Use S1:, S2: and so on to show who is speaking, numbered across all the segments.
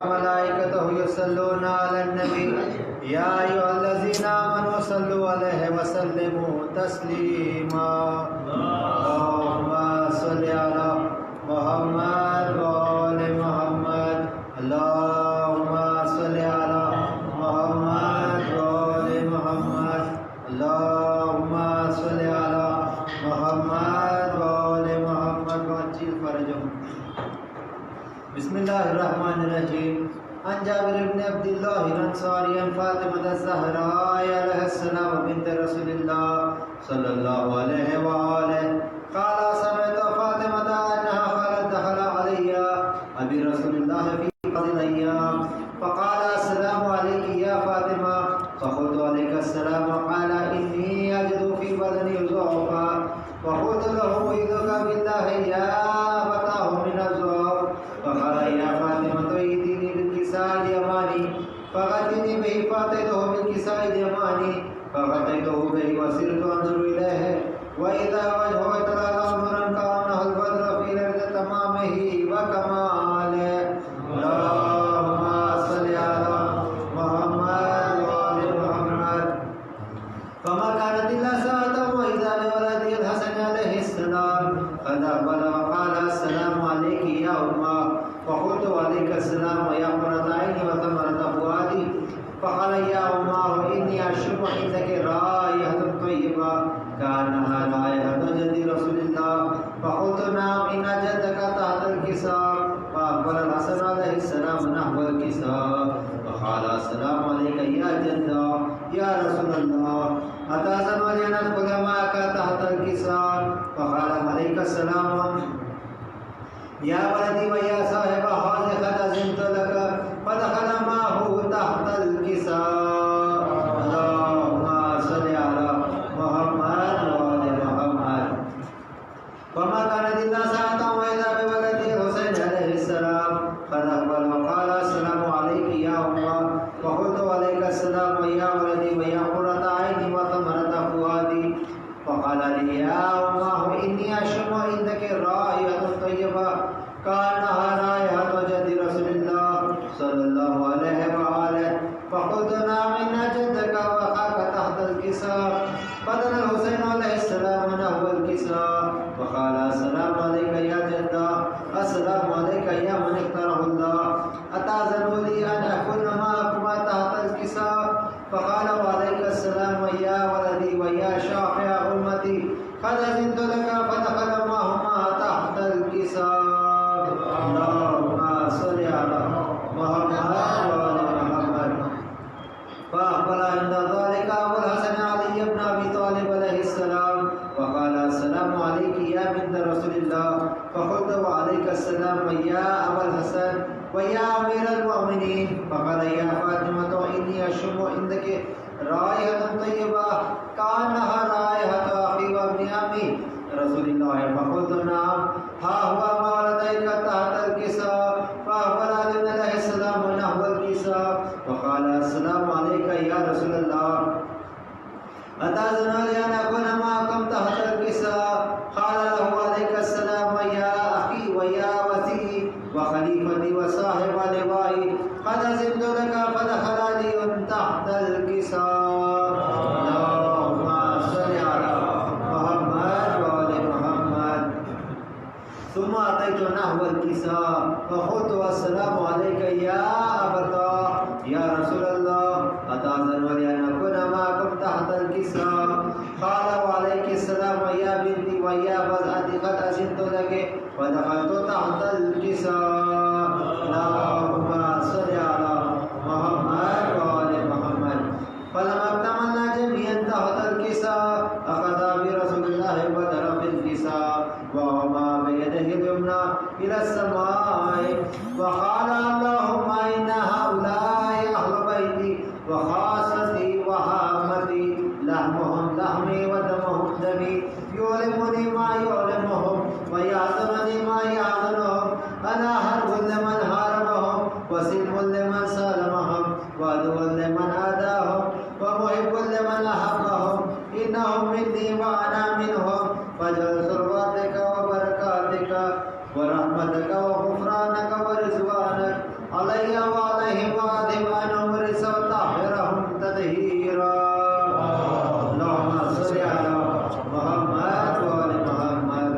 S1: ملائكته يصلون على النبي يا أيها الذين آمنوا صلوا عليه وسلموا تسليما اللهم صل على محمد وآل محمد اللهم صل على محمد وآل محمد اللهم صل على محمد وآل محمد وعجل فرجهم. بسم الله الرحمن الرحيم. عن جابر بن عبد الله الأنصاري عن فاطمة الزهراء عليها السلام بنت رسول الله صلى الله عليه وآله قال سمعت فاطمة أنها قالت دخل علي أبي رسول الله في بعض الأيام فقال السلام عليك يا فاطمة فقلت عليك السلام قال إني أجد في بدني ضعفا فقلت له أعوذك بالله يا أبتاه من الضعف فقال يا فاطمة ائتني بالكساء اليماني فغطني به فأتيته بالكساء اليماني فغطيته به وسرت أنظر إليه وإذا وجهه ترى نورا كأنه البدر في ليلة تمامه وكماله. اللهم صل على محمد وآل محمد. فما كانت إلا ساعة وإذا بولده الحسن عليه السلام قد أقبل وقال السلام عليك يا أمه فقلت عليك السلام يا قرة عيني وثمرة فؤادي فقال يا أمه إني أشم عندك رائحة طيبة كأنها رائحة جد رسول الله فقلت نعم إن جدك تحت الكساء فأقبل الحسن عليه السلام نحو الكساء فقال السلام عليك يا جدة يا رسول الله أتأذن لي أن أدخل معك تحت الكساء فقال عليك السلام يا ولدي ويا صاحب هذا قد أذنت لك فدخل معه تحت الكساء. اللهم صل على محمد وآل محمد. وما كانت إلا ساعة وإذا بولده الحسين عليه السلام قد أقبل وقال السلام عليك يا أمه فقلت عليك السلام يا ولدي ويا قرة عيني وثمرة فؤادي فقال لي يا أمه إني أشم عندك رائحة طيبة كأنها رائحة جد رسول الله صلى الله عليه وآله فقلت نعم إن جدك وأخاك تحت الكساء فدنا الحسين عليه السلام نحو الكساء وقال السلام عليك يا جدة السلام عليك يا من اختاره الله أتأذن لي أن أكون معكما تحت الكساء فقال وعليك السلام يا ولدي ويا شافع أمتي قد أذنت لك فدخل معهما تحت الكساء. اللهم صل على محمد وآل محمد. فأقبل عند ذلك أبو الحسن علي بن أبي طالب عليه السلام وقال السلام عليك يا بنت رسول الله فقلت وعليك السلام يا أبا الحسن ويا أمير المؤمنين فقال يا فاطمة إني أشم عندك رائحة طيبة كأنها رائحة أخي وابن عمي رسول الله فقلت نعم ها هو ما لديك تحت الكساء فأقبل علي عليه السلام نحو الكساء وقال السلام عليك يا رسول الله أتأذن لي أن أكون معكم تحت الكساء قال له عليك السلام يا أخي ويا وثي وخليفتي وصاحب لوائي قد أذنت لك فدخل علي تحت الكساء. اللهم صل على محمد وآل محمد. ثم أتيت نحو الكساء فقلت السلام عليك يا أبتاه يا رسول الله أتأذن لي أن أكون معكم تحت الكساء قال وعليك السلام يا بنتي ويا بضعتي قد أذنت لك ودخلت تحت الكساء. اللهم صل على محمد وآل محمد. فلما اكتملنا جميعا تحت الكساء أخذ برسول الله بدر في الكساء وهما بيده اليمنى إلى السماء وقال اللهم إن هؤلاء أهل بيتي وخاصتي وهامتي لحمهم لحمي ودمهم دمي يؤلمني ما يؤلمهم ويحزنني ما يحزنهم أنا حرب لمن حاربهم وسلم لمن سالمهم وعدو لمن عاداهم ومحب لمن أحبهم إنهم مني وأنا منهم فاجعل ثرواتك وبركاتك ورحمتك وغفرانك ورضوانك علي عليهم وأذهب عنهم الرجس وطهرهم تطهيرا اللهم صل على محمد وآل محمد.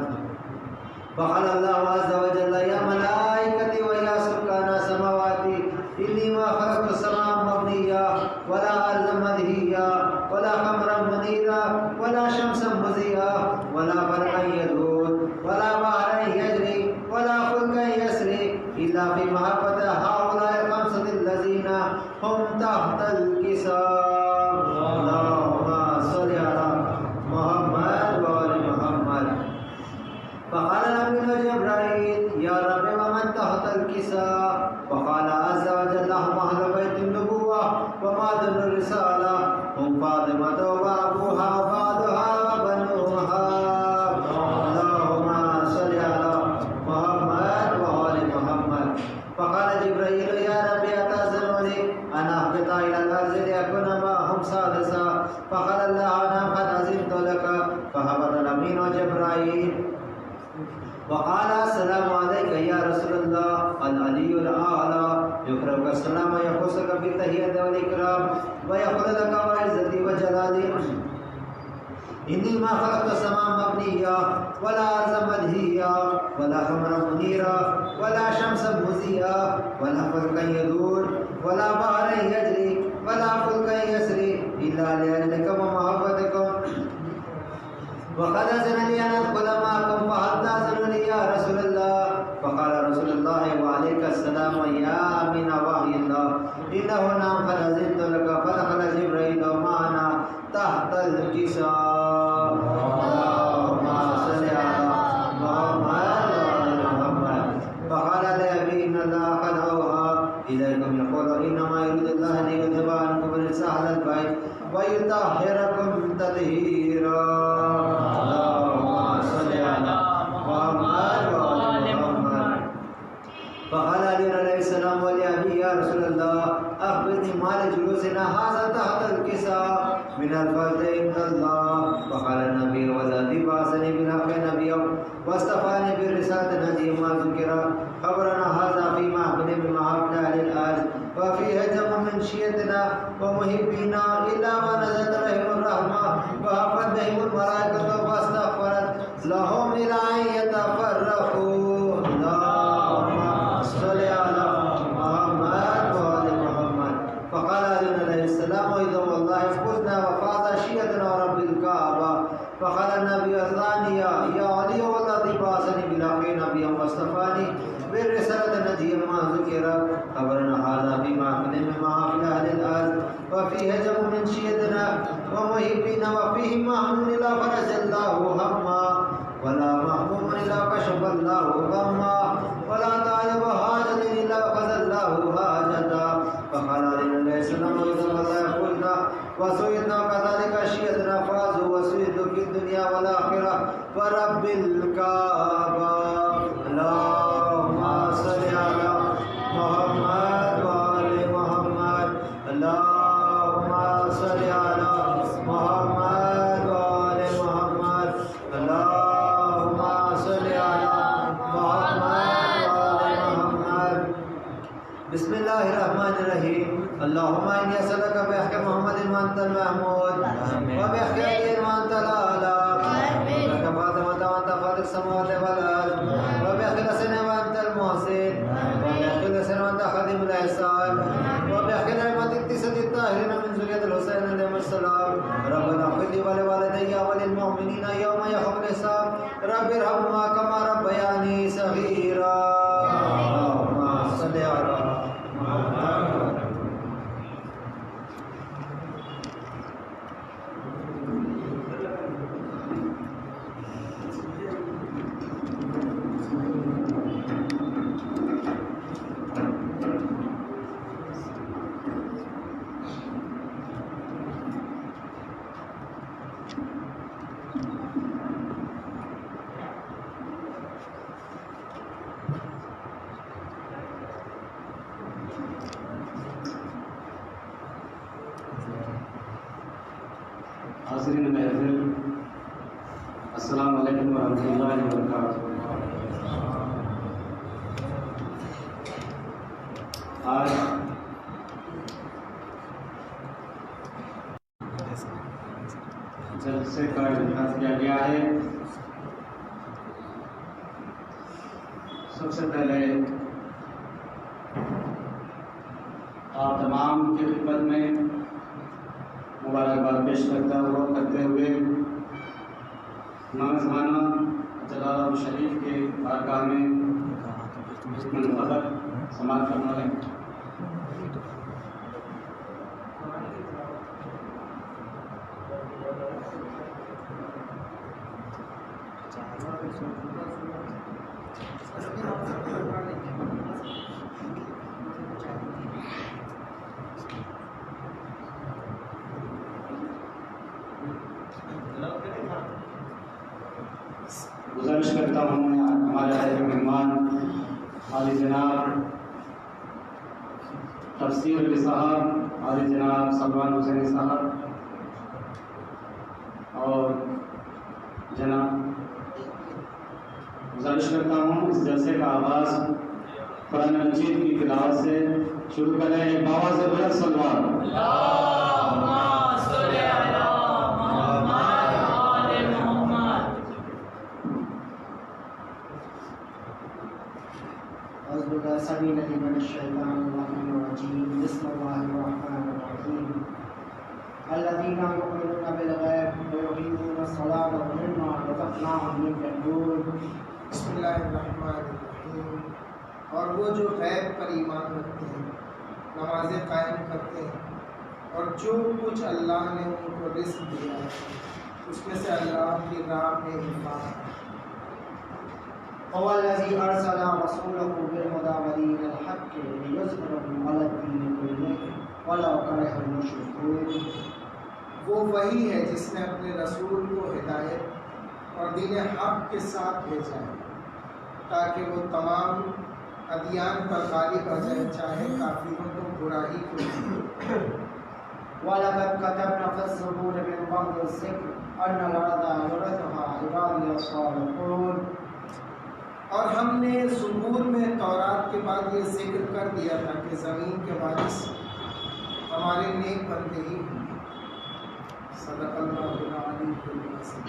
S1: وقال الله عز وجل يا ملائكتي ويا سكان سماواتي إني ما خلقت السماء مبنيا ولا أرضا مدهيا ولا قمرا منيرا ولا شمسا مضيئا ولا برقا يدور ولا بحرا يجري ولا فلكا يسري إلا في محبة هؤلاء الخمسة الذين هم تحت الكساء اللهم صل على محمد وآل محمد. فقال الأمين جبرائيل يا رب ومن تحت الكساء؟ وقال عز وجل هم أهل بيت النبوة ومعدن الرسالة هم فاطمة وأبوها وبعضها وبنوها اللهم صل على محمد وآل محمد. فقال جبرائيل يا رب أتأذن لي أن أهبط إلى الأرض لأكون معهم سادسا؟ فقال الله نعم قد أذنت لك. فهبط الأمين جبرائيل وقال السلام عليك يا رسول الله العلي الأعلى يقرأك السلام ويخصك بالتحية والإكرام ويقول لك وعزتي وجلالي إني ما خلقت السماء مبنيا ولا أرضا مدهيا ولا قمرا منيرا ولا شمسا مضيئا ولا فلكا يدور ولا بحرا يجري ولا فلكا يسري إلا لأجلكم ومحبتكم. وقد أذن لي أن أدخل معكم فهل تأذن لي يا رسول الله؟ فقال رسول الله وعليك السلام يا أمين وحي الله إنه نعم قد أذنت لك. فدخل جبريل معنا تحت الكساء اللهم صل على محمد وآل محمد. فقال لأبي إن الله قد أوحى إليكم يقول إنما يريد الله ليذهب عنكم الرجس أهل البيت ويطهركم تطهيرا اللهم صل على محمد وآل محمد. فقال علي عليه السلام ولأبي يا رسول الله أخبرني ما لجلوسنا هذا تحت الكساء من الفضل عند الله. فقال النبي والذي بعثني بالحق نبيا واصطفاني بالرسالة نجي ما ذكر خبرنا هذا في محفل من محافل أهل الأرض وفيه جمع من شيعتنا ومحبينا إلا ونزلت رحم الرحمة وحفت بهم الملائكة واستغفرت لهم إلى أن يتفرقوا اللهم صل على محمد وآل محمد. فقال علي عليه السلام إذا والله فزنا وفاز شيعتنا ورب الكعبة. فقال النبي الثانية يا علي والذي بعثني بالحق نبيا واصطفاني بالرسالة نجيا ما ذكر خبرنا هذا في محفل من محافل أهل الأرض وفيه جمع من شيعتنا ومحبينا وفيه مهموم إلا فرج الله هما ولا مهموم إلا كشف الله غما ولا طالب حاجة إلا قضى الله حاجتا. فقال عليه السلام إذا والله قلنا وسئلنا كذلك شيعتنا فازوا وسئلوا في الدنيا والآخرة ورب الكعبة اللهم صل على محمد وآل محمد اللهم صل على محمد وآل محمد اللهم صل على محمد وآل محمد. بسم الله الرحمن الرحيم. اللهم إني أسألك بحق محمد وأنت المحمود وبحق علي وأنت الأعلى وبحق فاطمة وأنت خالق السماوات والأرض وبحق الحسن وأنت المحسن وبحق الحسن وأنت خادم الإحسان وبحق الأئمة التسعة الطاهرين من ذرية الحسين عليهم السلام. ربنا اغفر لي ولوالدي وللمؤمنين يوم يقوم الحساب. رب ارحمهما كما ربياني صغيرا. اللهم صل على محمد.
S2: حاضرین محفل السلام علیکم ورحمۃ اللہ وبرکاتہ. آج جلسے کا انعقاد کیا گیا ہے۔ سب سے پہلے آپ تمام کی خدمت میں مبارکباد پیش کرتے ہوئے امام زمانہ جلالہ شریف کے بارگاہ میں منتظر سماعت کرنا ہے۔ گزارش کرتا ہوں ہمارے عزیز مہمان عالی جناب تفسیر علی صاحب، عالی جناب سلمان حسینی صاحب اور جناب، گزارش کرتا ہوں اس جلسے کا آغاز قرآن مجید کی تلاوت سے شروع کریں۔ ایک بابا سے بلند سلوات۔
S3: سميع العليم من الشيطان الرجيم بسم الله الرحمن الرحيم الذين يؤمنون بالغيب ويقيمون الصلاة ومما رزقناهم ينفقون۔
S4: بسم اللہ الرحمن الرحیم۔ اور وہ جو غیب پر ایمان رکھتے ہیں، نمازیں قائم کرتے ہیں، اور جو کچھ اللہ نے ان کو رزق دیا ہے اس میں سے اللہ کی راہ میں انفاق ہے۔
S3: هو الذي أرسل رسوله بالهدى ودين الحق ليظهره على الدين كله ولو كره المشركون۔
S4: وہ وہی ہے جس نے اپنے رسول کو ہدایت اور دین حق کے ساتھ بھیجا ہے تاکہ وہ تمام ادیان پر غالب آ جائے، چاہے کافروں کو برائی کو۔
S3: وَلَقَدْ كَتَبْنَا فِي الزُّبُورِ مِن بَعْدِ الذِّكْرِ أَنَّ الْأَرْضَ يَرِثُهَا عِبَادِيَ الصَّالِحُونَ۔
S4: اور ہم نے زبور میں تورات کے بعد یہ ذکر کر دیا تھا کہ زمین کے وارث ہمارے نیک بندے ہی ہوں گے۔ صدق اللہ العلی العظیم۔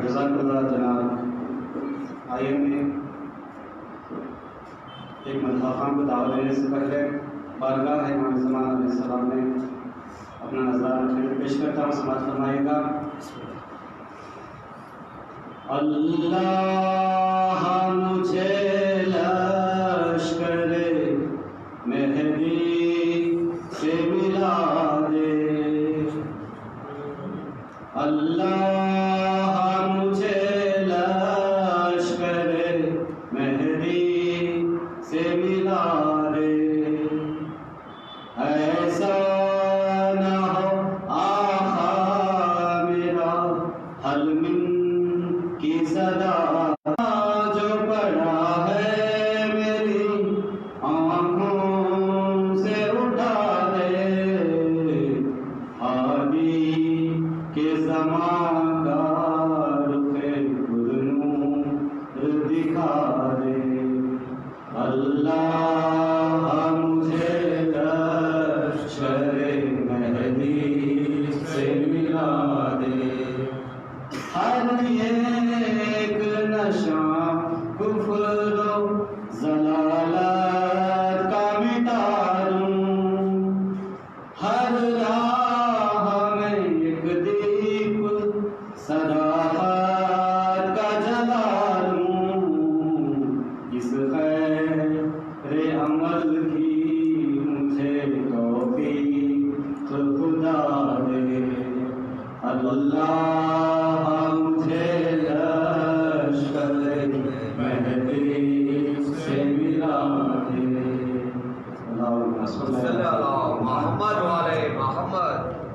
S2: جزاک اللہ جناب۔ آئیے میں ایک مرتبہ خان کو دعوت دینے سے پہلے بارگاہ امام زمانہ علیہ السلام میں اپنا نظارہ پیش کرتا ہوں، سماعت فرمائیے گا۔ اللہ مجھے لشکر مہدی سے ملا دے، اللہ مجھے لشکر مہدی سے ملا دے، ایسا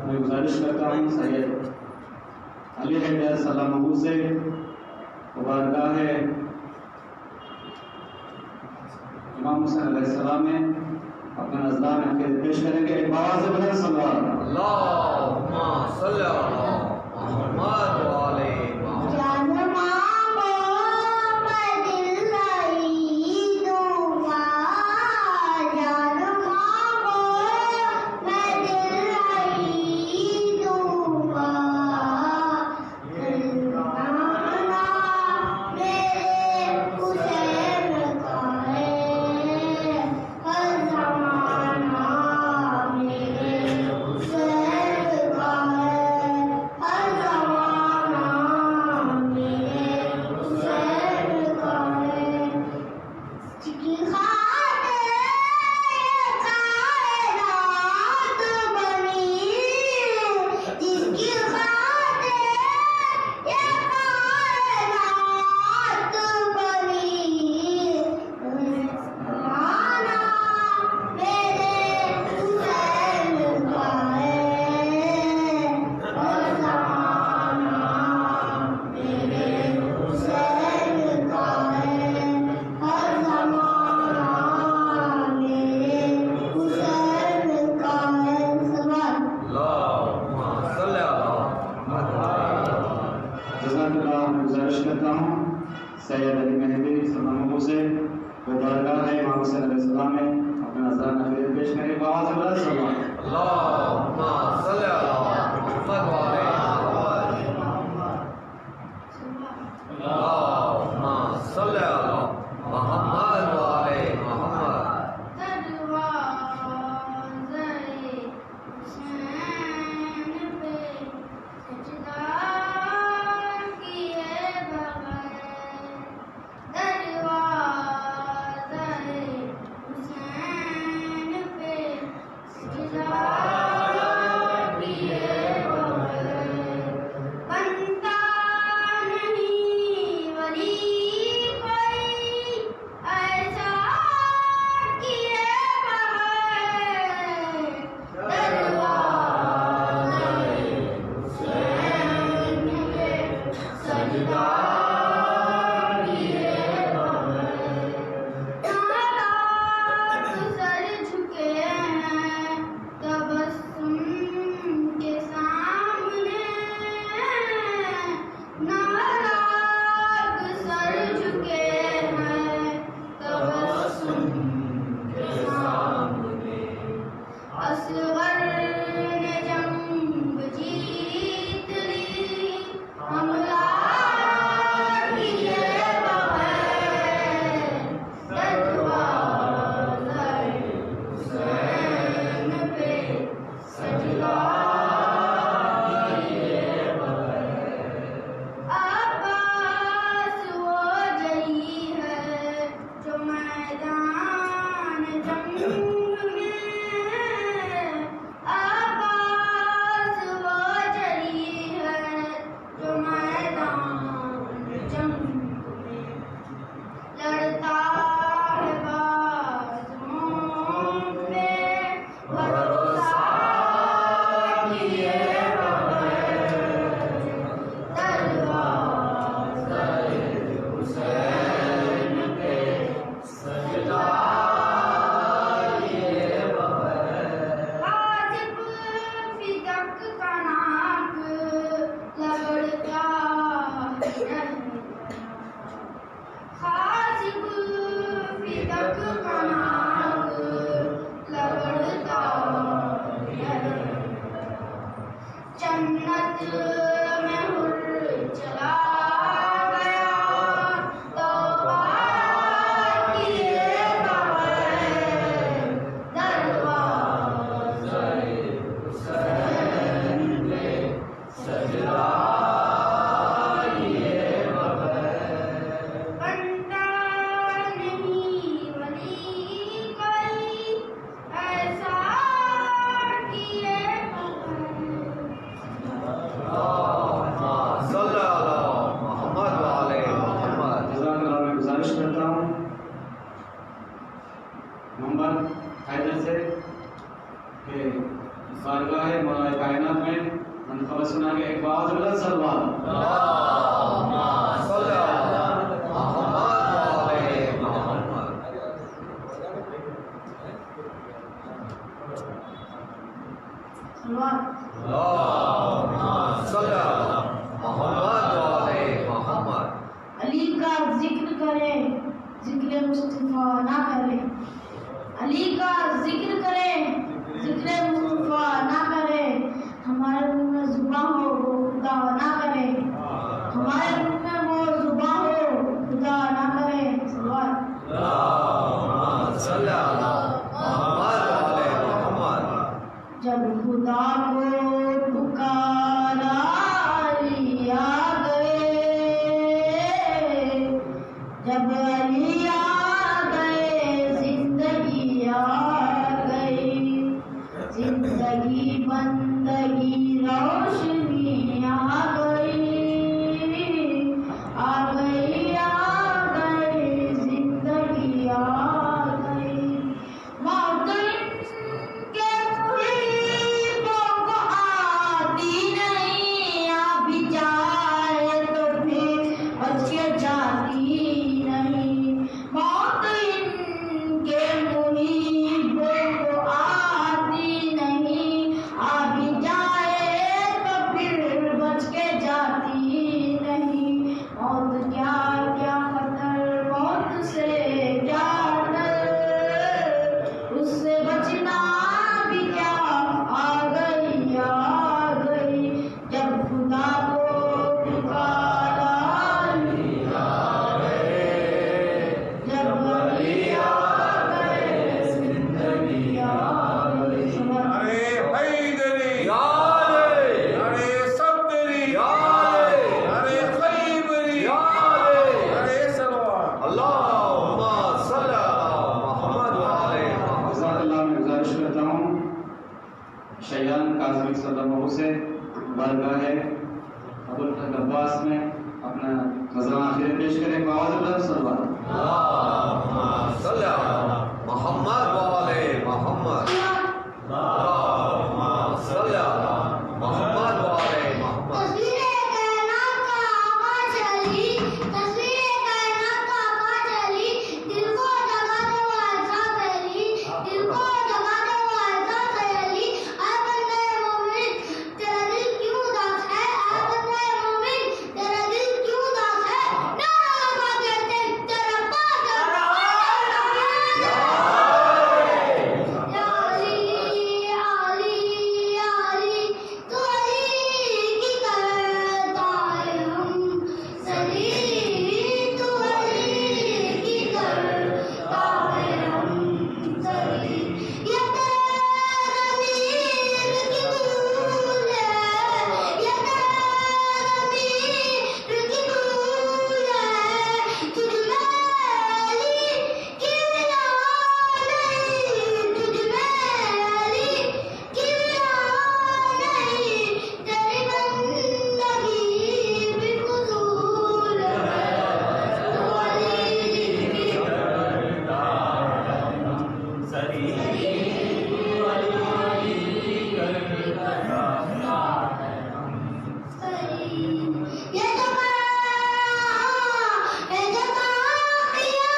S2: میں گزارش کرتا ہوں سید علی حیدر سلام ابو سے مبارکہ ہے امام حسین علیہ السلام میں اپنا نذران رکھ کے پیش کریں گے۔ ایک آواز سے بلند صلوات۔
S1: اللہم صلی علی محمد و علی
S2: سید علی مہدی سلام سے وہ درگاہ ہے امام حسین علیہ السلام میں اپنا نذرانہ خیریت پیش کریں گے آواز بلند صلی اللہ
S1: اللهم صل على محمد وعلى آل محمد اللهم صل على محمد وعلى محمد
S5: علی کا ذکر کریں ذکر مصطفیٰ نہ کریں، علی کا ذکر کریں ذکر مصطفیٰ نہ کریں، ہمارے منہ میں زباں ہو وہ خدا نہ کرے، ہمارے منہ میں وہ زباں ہو خدا نہ کرے۔ جب خدا کو پکارا علی آ گئے، جب علی آ گئے زندگی آ گئی، زندگی بندگی روشنی آ گئی، آ گئی آ گئی زندگی آ گئی۔ موت کے قریبوں کو آتی نہیں، آپ بھی چاہے تو پھر بچ کے جاتی نہیں،
S2: بارگاہ ہے ابوالفضل عباس میں اپنا نظرانہ آخر پیش کریں آواز بلند صلوات
S1: اللهم صل على محمد وعلى محمد اللهم صل على محمد وعلى محمد
S5: تصویر کائنات کا آقا چلی تصویر کائنات کا آقا چلی دل کو جگا دے وہ ایسا چلی دل کو جگا دے وہ ایسا چلی اے بندے مومن تیرا دل کیوں اداس ہے اے بندے مومن تیرا دل کیوں اداس ہے نعرہ لگا دیتے تیرا پاس یا علی علی علی تو علی کی کرتا ہے ہم سلی تو علی کی کرتا ہے ہم سلی یہ تیرا ضمیر کی دھول ہے یہ تیرا ضمیر کی دھول ہے تجھ میں علی کی بنا نہیں تجھ میں علی کی بنا نہیں تیری بندگی بھی فضول ہے تو علی کی یہ جگہ کیا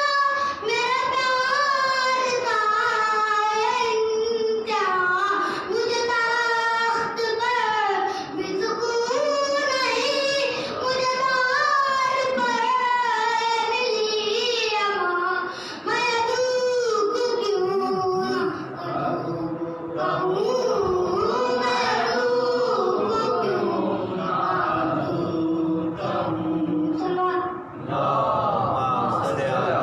S5: میرا پیار کا انتہا مجھے تخت پر بھی سکون نہیں مجھے دار پر ملی اما میں دکھ کیوں نہ کہوں میں دکھ کیوں نہ سلوات
S1: اللهم صل على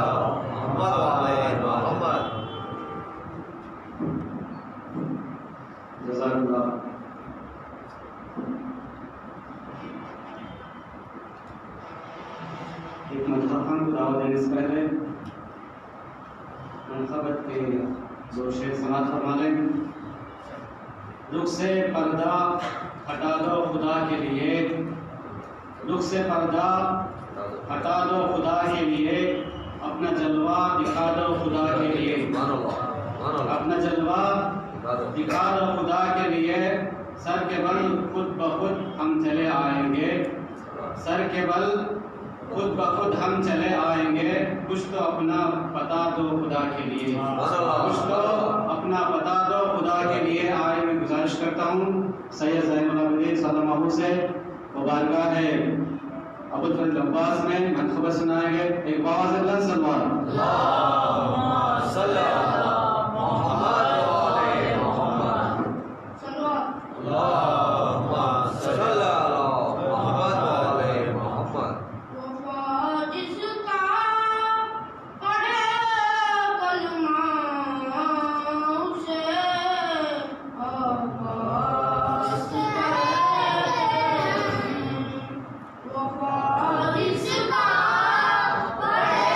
S1: محمد وعلى محمد
S2: جزاک اللہ ایک منتخب کو دعوت دینے سے پہلے منتخبت کے دو شعر سماعت فرما لیں رخ سے پردہ ہٹا دو خدا کے لیے رخ سے پردہ ہٹا دو خدا کے لیے اپنا جلوہ دکھا دو خدا کے لیے
S1: مان اللہ
S2: اپنا جلوہ دکھا دو خدا کے لیے سر کے بل خود بخود ہم چلے آئیں گے سر کے بل خود بخود ہم چلے آئیں گے کچھ تو اپنا بتا دو خدا کے لیے کچھ تو اپنا بتا دو خدا کے لیے آئے میں گزارش کرتا ہوں سید زین العابدین صلی اللہ علیہ وسلم سے وہ بارگاہ ہے ابوالفضل عباس میں منقبت سنائیں گے ایک باواز بلند صلوات
S1: اللهم صل على محمد وعلى محمد
S5: سلوات
S1: اللهم صل على محمد وعلى محمد
S5: وفا جس کا پڑھے کلمہ اسے عباس کہتے ہیں وفا جس کا پڑھے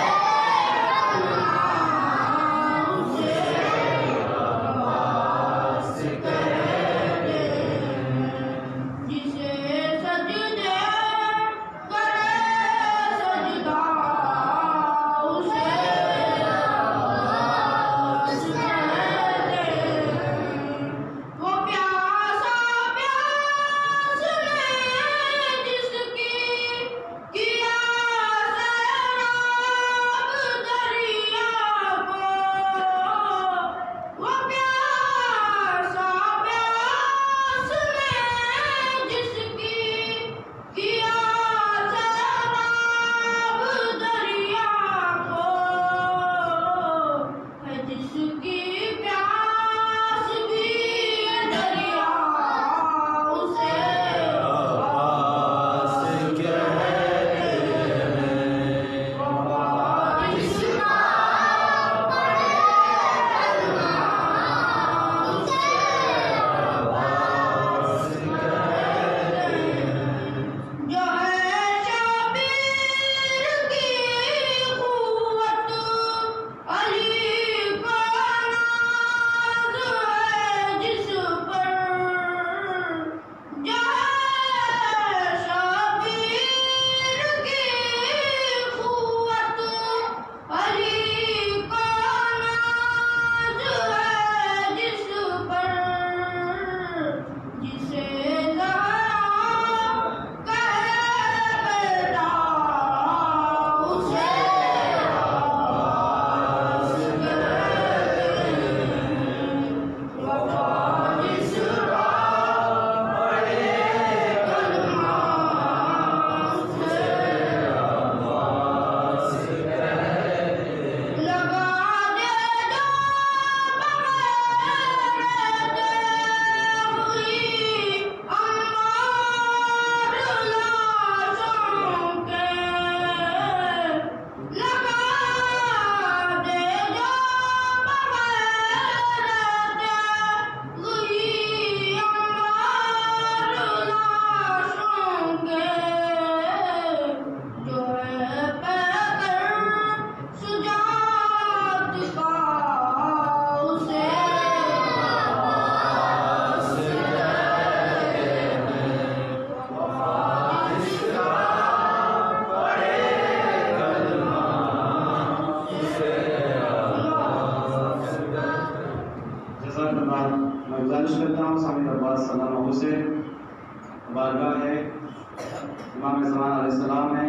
S2: امام زمان علیہ السلام نے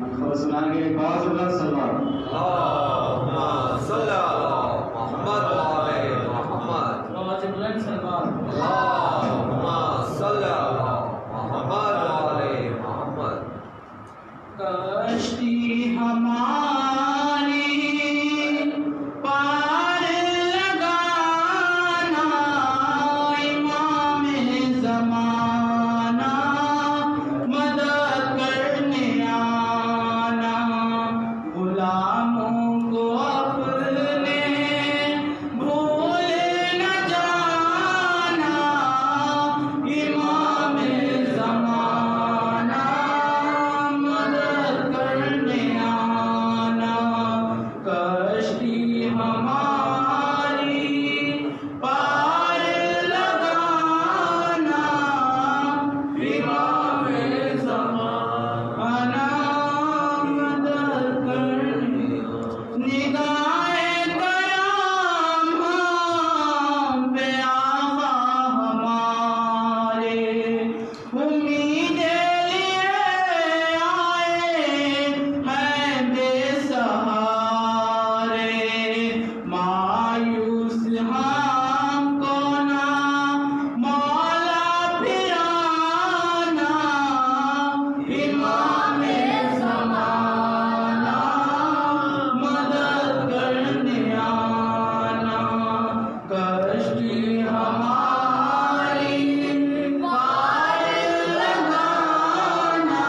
S2: منقبت سنائیں گے. بعض بلند سلوات.
S1: اللهم صل على محمد وعلى محمد. اللهم صل على محمد وعلى محمد.
S5: کشتی ہماری پار لگانا امام زمانہ مدد کرنے آنا غلاموں کو اپنے بھول نہ جانا امام زمانہ مدد کرنے آنا کشتی ہماری پار لگانا امام زمانہ مدد کرنے نگاہ کرام ہم پہ آقا ہمارے امید لیے آئے ہیں بے سہارے مایوس ہم کو نہ مولا پھرانا امام زمانہ مدد کرنے آنا کشتی ہماری پار لگانا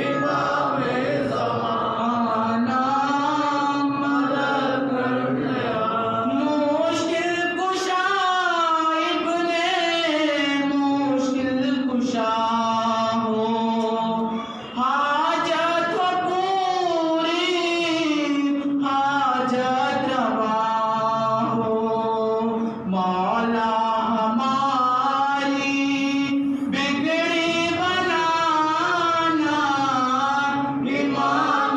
S5: امام زمانہ مدد کرنے آنا مشکل کشا ابن مشکل کشا ہو حاجت ہو پوری حاجت روا ہو مولا ہماری بگڑی بنانا امام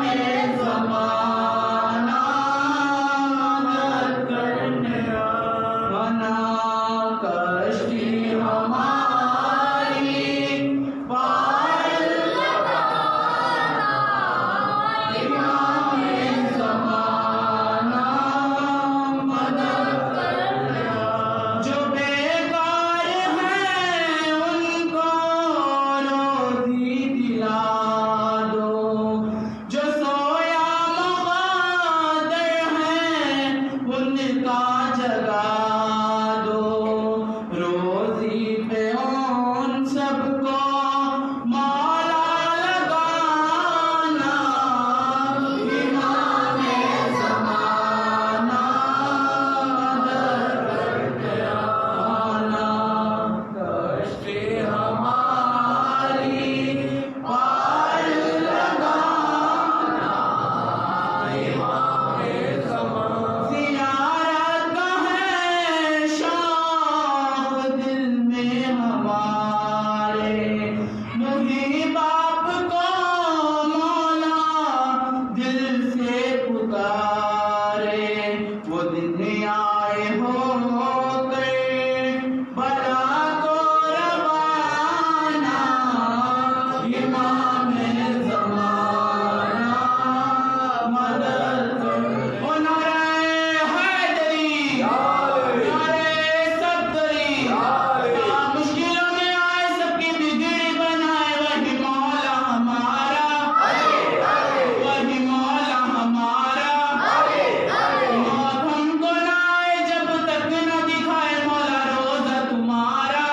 S5: زمانہ مدد کرنے آنا کشتی ہماری پار لگانا امام زمانہ مدد کرنے آنا جو بیکار ہیں ان کو روزی دلا دو جو سویا مغادر ہیں ان کا جگا دو روزی پہ ان سب کو مولا لگانا امام زمانہ مدد کرنے آنا کشتی ہماری پار لگانا امام زمانہ زیارت کا ہے شوق دل میں ہمارے محب آپ کو مولا دل سے پکارے وہ دن آئے ہو کر بلا کو روانہ امام زمانہ مدد کرنے او نعرہ حیدری نعرہ صدری مشکلوں میں آئے سب کی بگڑی بنائے وہی مولا ہمارا وہی مولا ہمارا موت ہم کو نہ آئے جب تک نہ دکھائے مولا روزہ تمہارا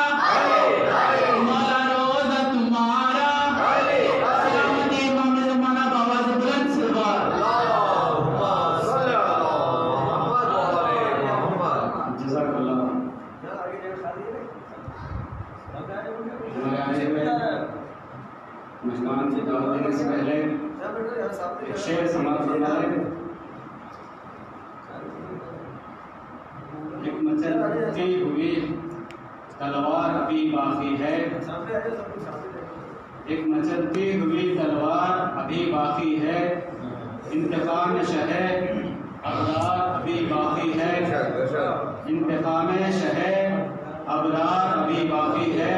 S5: مولا روزہ تمہارا سلامتی امام زمانہ بابا سے بلند سلوات.
S1: اللهم صل على محمد وعلى محمد.
S2: جزاک اللہ. ہمارے آنے میں مہمان کی دعوت دینے سے پہلے ایک شعر سماعت فرمائیں. ایک مچلتی ہوئی تلوار ابھی باقی ہے ایک مچلتی ہوئی تلوار ابھی باقی ہے انتقام شہ ابرار ابھی باقی ہے انتقام شہ ابرار ابھی باقی ہے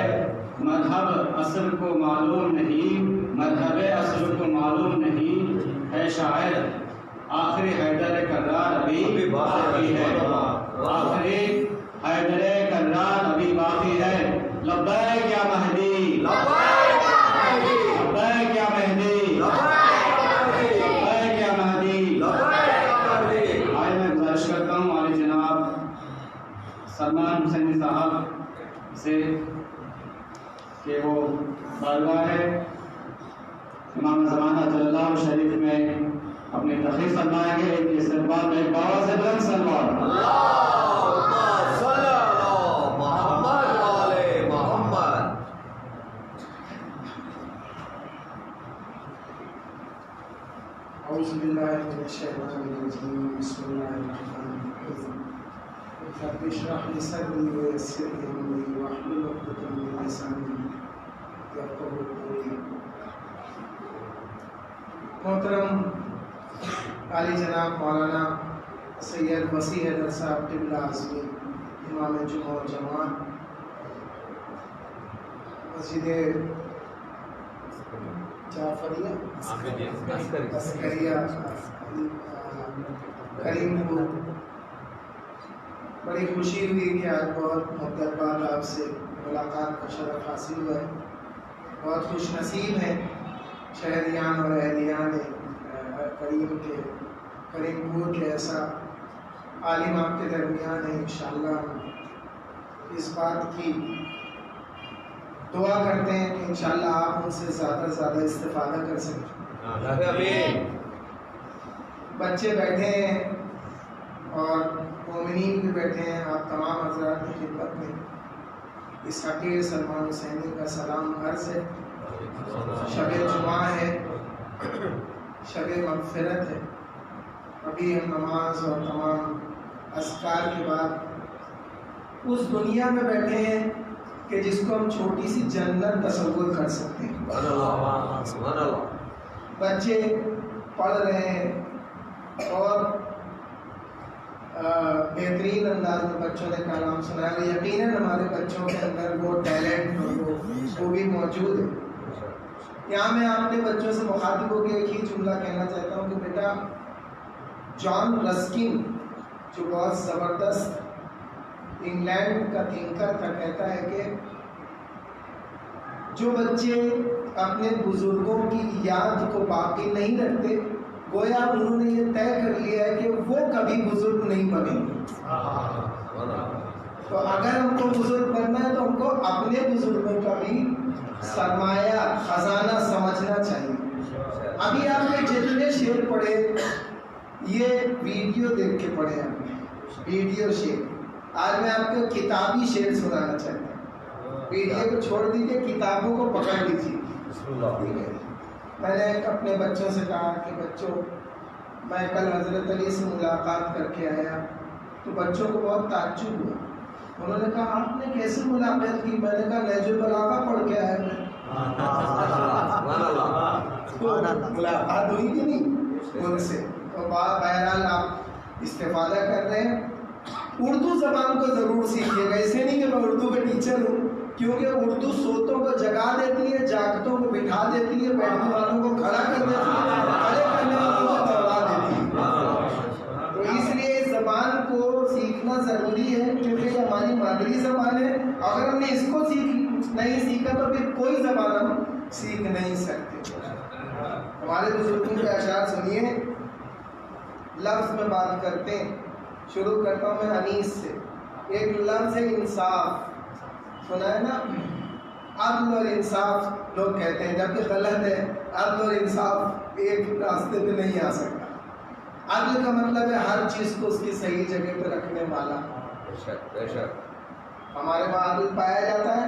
S2: مذہب اصل کو معلوم نہیں، مذہب اصل کو معلوم نہیں ہے شاعر، آخری حیدر کرار ابھی باقی ہے، آخری حیدر کرار ابھی باقی ہے۔ لبیک یا مہدی، لبیک یا مہدی، لبیک یا مہدی۔ آئے میں گزارش کرتا ہوں ہمارے جناب سلمان حسینی صاحب سے کہ وہ بارگاہ امام زمانہ صلی اللہ علیہ شریف میں اپنی تقریر فرمائیں گے۔ ایک استقبال میں ایک باوا سے بلند سلوات۔
S4: اعوذ باللہ من الشیطان الرجیم، بسم اللہ الرحمن الرحیم۔ رب اشرح لی صدری ویسر لی امری واحلل عقدۃ من لسانی یفقہوا قولی۔ محترم عالی جناب مولانا سید وسیع حیدر صاحب قبلہ اعظمی، امام جمعہ و جماعت مسجد جعفریہ عسکریہ کریم پور، بڑی خوشی ہوئی کہ آج بہت مدت بعد آپ سے ملاقات کا شرف حاصل ہوا ہے۔ بہت خوش نصیب ہیں شہریان اور اہلیان کریم پور کے ایسا عالم آپ کے درمیان ہے۔ انشاءاللہ ہم اس بات کی دعا کرتے ہیں کہ انشاءاللہ آپ ان سے زیادہ سے زیادہ استفادہ کر سکیں۔ بچے بیٹھے ہیں اور مومنین بھی بیٹھے ہیں، آپ تمام حضرات کی خدمت میں اس حقیر سلمان حسینی کا سلام عرض ہے۔ شب جمعہ ہے، شب مغفرت ہے۔ ابھی ہم نماز اور تمام اذکار کے بعد اس دنیا میں بیٹھے ہیں کہ جس کو ہم چھوٹی سی جنت تصور کر سکتے ہیں۔ بچے پڑھ رہے ہیں اور بہترین انداز میں بچوں نے کلام سنایا، اور یقیناً ہمارے بچوں کے اندر وہ ٹیلنٹ اور وہ بھی موجود ہے۔ یہاں میں اپنے بچوں سے مخاطب ہو کے ایک ہی جملہ کہنا چاہتا ہوں کہ بیٹا، جان رسکن جو بہت زبردست انگلینڈ کا تھنکر تھا، کہتا ہے کہ جو بچے اپنے بزرگوں کی یاد کو باقی نہیں رکھتے، گویا انہوں نے یہ طے کر لیا ہے کہ وہ کبھی بزرگ نہیں بنیں گے۔ تو اگر ہم کو بزرگ بننا ہے تو ہم کو اپنے بزرگوں کا بھی سرمایہ خزانہ سمجھنا چاہیے۔ ابھی آپ نے جتنے شعر پڑھے یہ ویڈیو دیکھ کے پڑھے، آپ نے ویڈیو شعر۔ آج میں آپ کو کتابی شعر سنانا چاہتا ہوں۔ ویڈیو کو چھوڑ دیجیے، کتابوں کو پکڑ لیجیے۔ میں نے اپنے بچوں سے کہا کہ بچوں، میں کل حضرت علی سے ملاقات کر کے آیا تو بچوں کو بہت تعجب ہوا۔ انہوں نے کہا آپ نے کیسے ملاقات کی؟ میں نے کہا نہج البلاغہ پڑھ کے آیا میں۔ تو ملاقات ہوئی کہ نہیں ان سے؟ تو بہرحال آپ استفادہ کر رہے ہیں۔ اردو زبان کو ضرور سیکھیے گا، اسے نہیں کہ میں اردو کا ٹیچر ہوں، کیونکہ اردو سوتوں کو جگا دیتی ہے، جاگتوں کو بٹھا دیتی ہے، بیٹھنے والوں کو کھڑا کر دیتی ہے، کھڑے کرنے والوں کو دوڑا دیتی ہے۔ تو اس لیے اس زبان کو سیکھنا ضروری ہے، کیونکہ یہ ہماری مادری زبان ہے۔ اگر ہم نے اس کو نہیں سیکھا تو پھر کوئی زبان ہم سیکھ نہیں سکتے۔ ہمارے بزرگوں کے اشعار سنیے، لفظ میں بات کرتے ہیں۔ شروع کرتا ہوں میں انیس سے۔ ایک لفظ ہے انصاف، سنا ہے نا؟ عدل اور انصاف لوگ کہتے ہیں، جبکہ غلط ہے۔ عدل اور انصاف ایک راستے پہ نہیں آ سکتا۔ عدل کا مطلب ہے ہر چیز کو اس کی صحیح جگہ پہ رکھنے والا۔ ہمارے وہاں عدل پایا جاتا ہے۔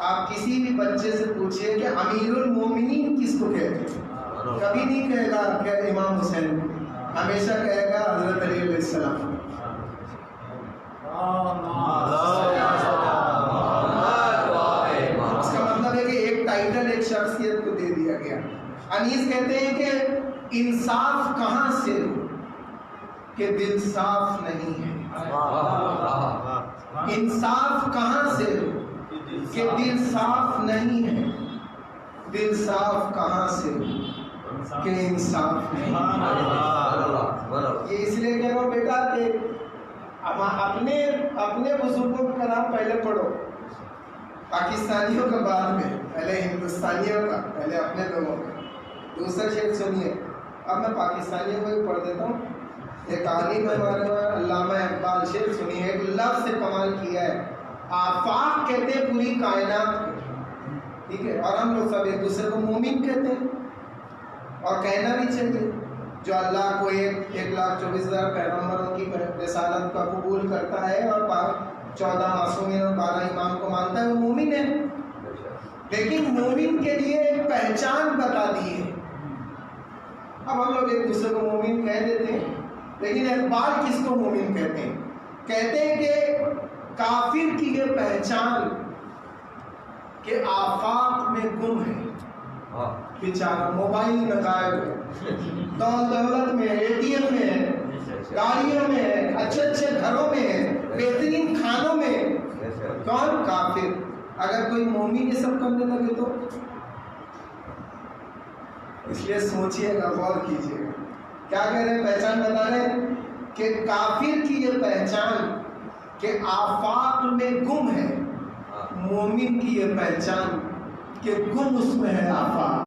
S4: آپ کسی بھی بچے سے پوچھئے کہ امیر المومنین کس کو کہتے ہیں، کبھی نہیں کہے گا کہ امام حسین کو، ہمیشہ کہے گا حضرت علی علیہ السلام۔ اس کا مطلب ہے کہ ایک ٹائٹل ایک شخصیت کو دے دیا گیا۔ انیس کہتے ہیں کہ انصاف کہاں سے ہو کہ دل صاف نہیں ہے، انصاف کہاں سے ہو کہ دل صاف نہیں ہے، دل صاف کہاں سے کہ انصاف نہیں. یہ اس لیے کہہ رہا ہوں بیٹا کہ اپنے بزرگوں کا نام پہلے پڑھو، پاکستانیوں کا بعد میں، پہلے ہندوستانیوں کا، پہلے اپنے لوگوں کا. دوسرا شعر سنیے، اب میں پاکستانیوں کو بھی پڑھ دیتا ہوں. ایک عالم ہمارے علامہ اقبال، شعر سنیے، ایک لفظ سے کمال کیا ہے. آفاق کہتے ہیں پوری کائنات کو، ٹھیک ہے، اور ہم لوگ سب ایک دوسرے کو مومن کہتے ہیں، اور کہنا بھی چاہیے. جو اللہ کو 1,24,000 پیغمبروں کی رسالت کا قبول کرتا ہے اور 14 معصومین اور 12 امام کو مانتا ہے، وہ مومن ہے. لیکن مومن کے لیے ایک پہچان بتا دی ہے. اب ہم لوگ ایک دوسرے کو مومن کہہ دیتے ہیں، لیکن اقبال کس کو مومن کہتے ہیں؟ کہتے ہیں کہ کافر کی یہ پہچان کہ آفاق میں گم ہے، بیچارہ موبائل میں غائب ہے، دولت میں، ATM میں ہے، گاڑیوں میں ہے، اچھے اچھے گھروں میں ہے، بہترین کھانوں میں ہے. کون؟ کافر. اگر کوئی مومن یہ سب کرنے لگے تو اس لیے سوچئے گا، غور کیجئے گا. کیا کہہ رہے ہیں؟ پہچان بتا رہے ہیں کہ کافر کی یہ پہچان کہ آفاق میں گم ہے، مومن کی یہ پہچان کہ گم اس میں ہے آفاق.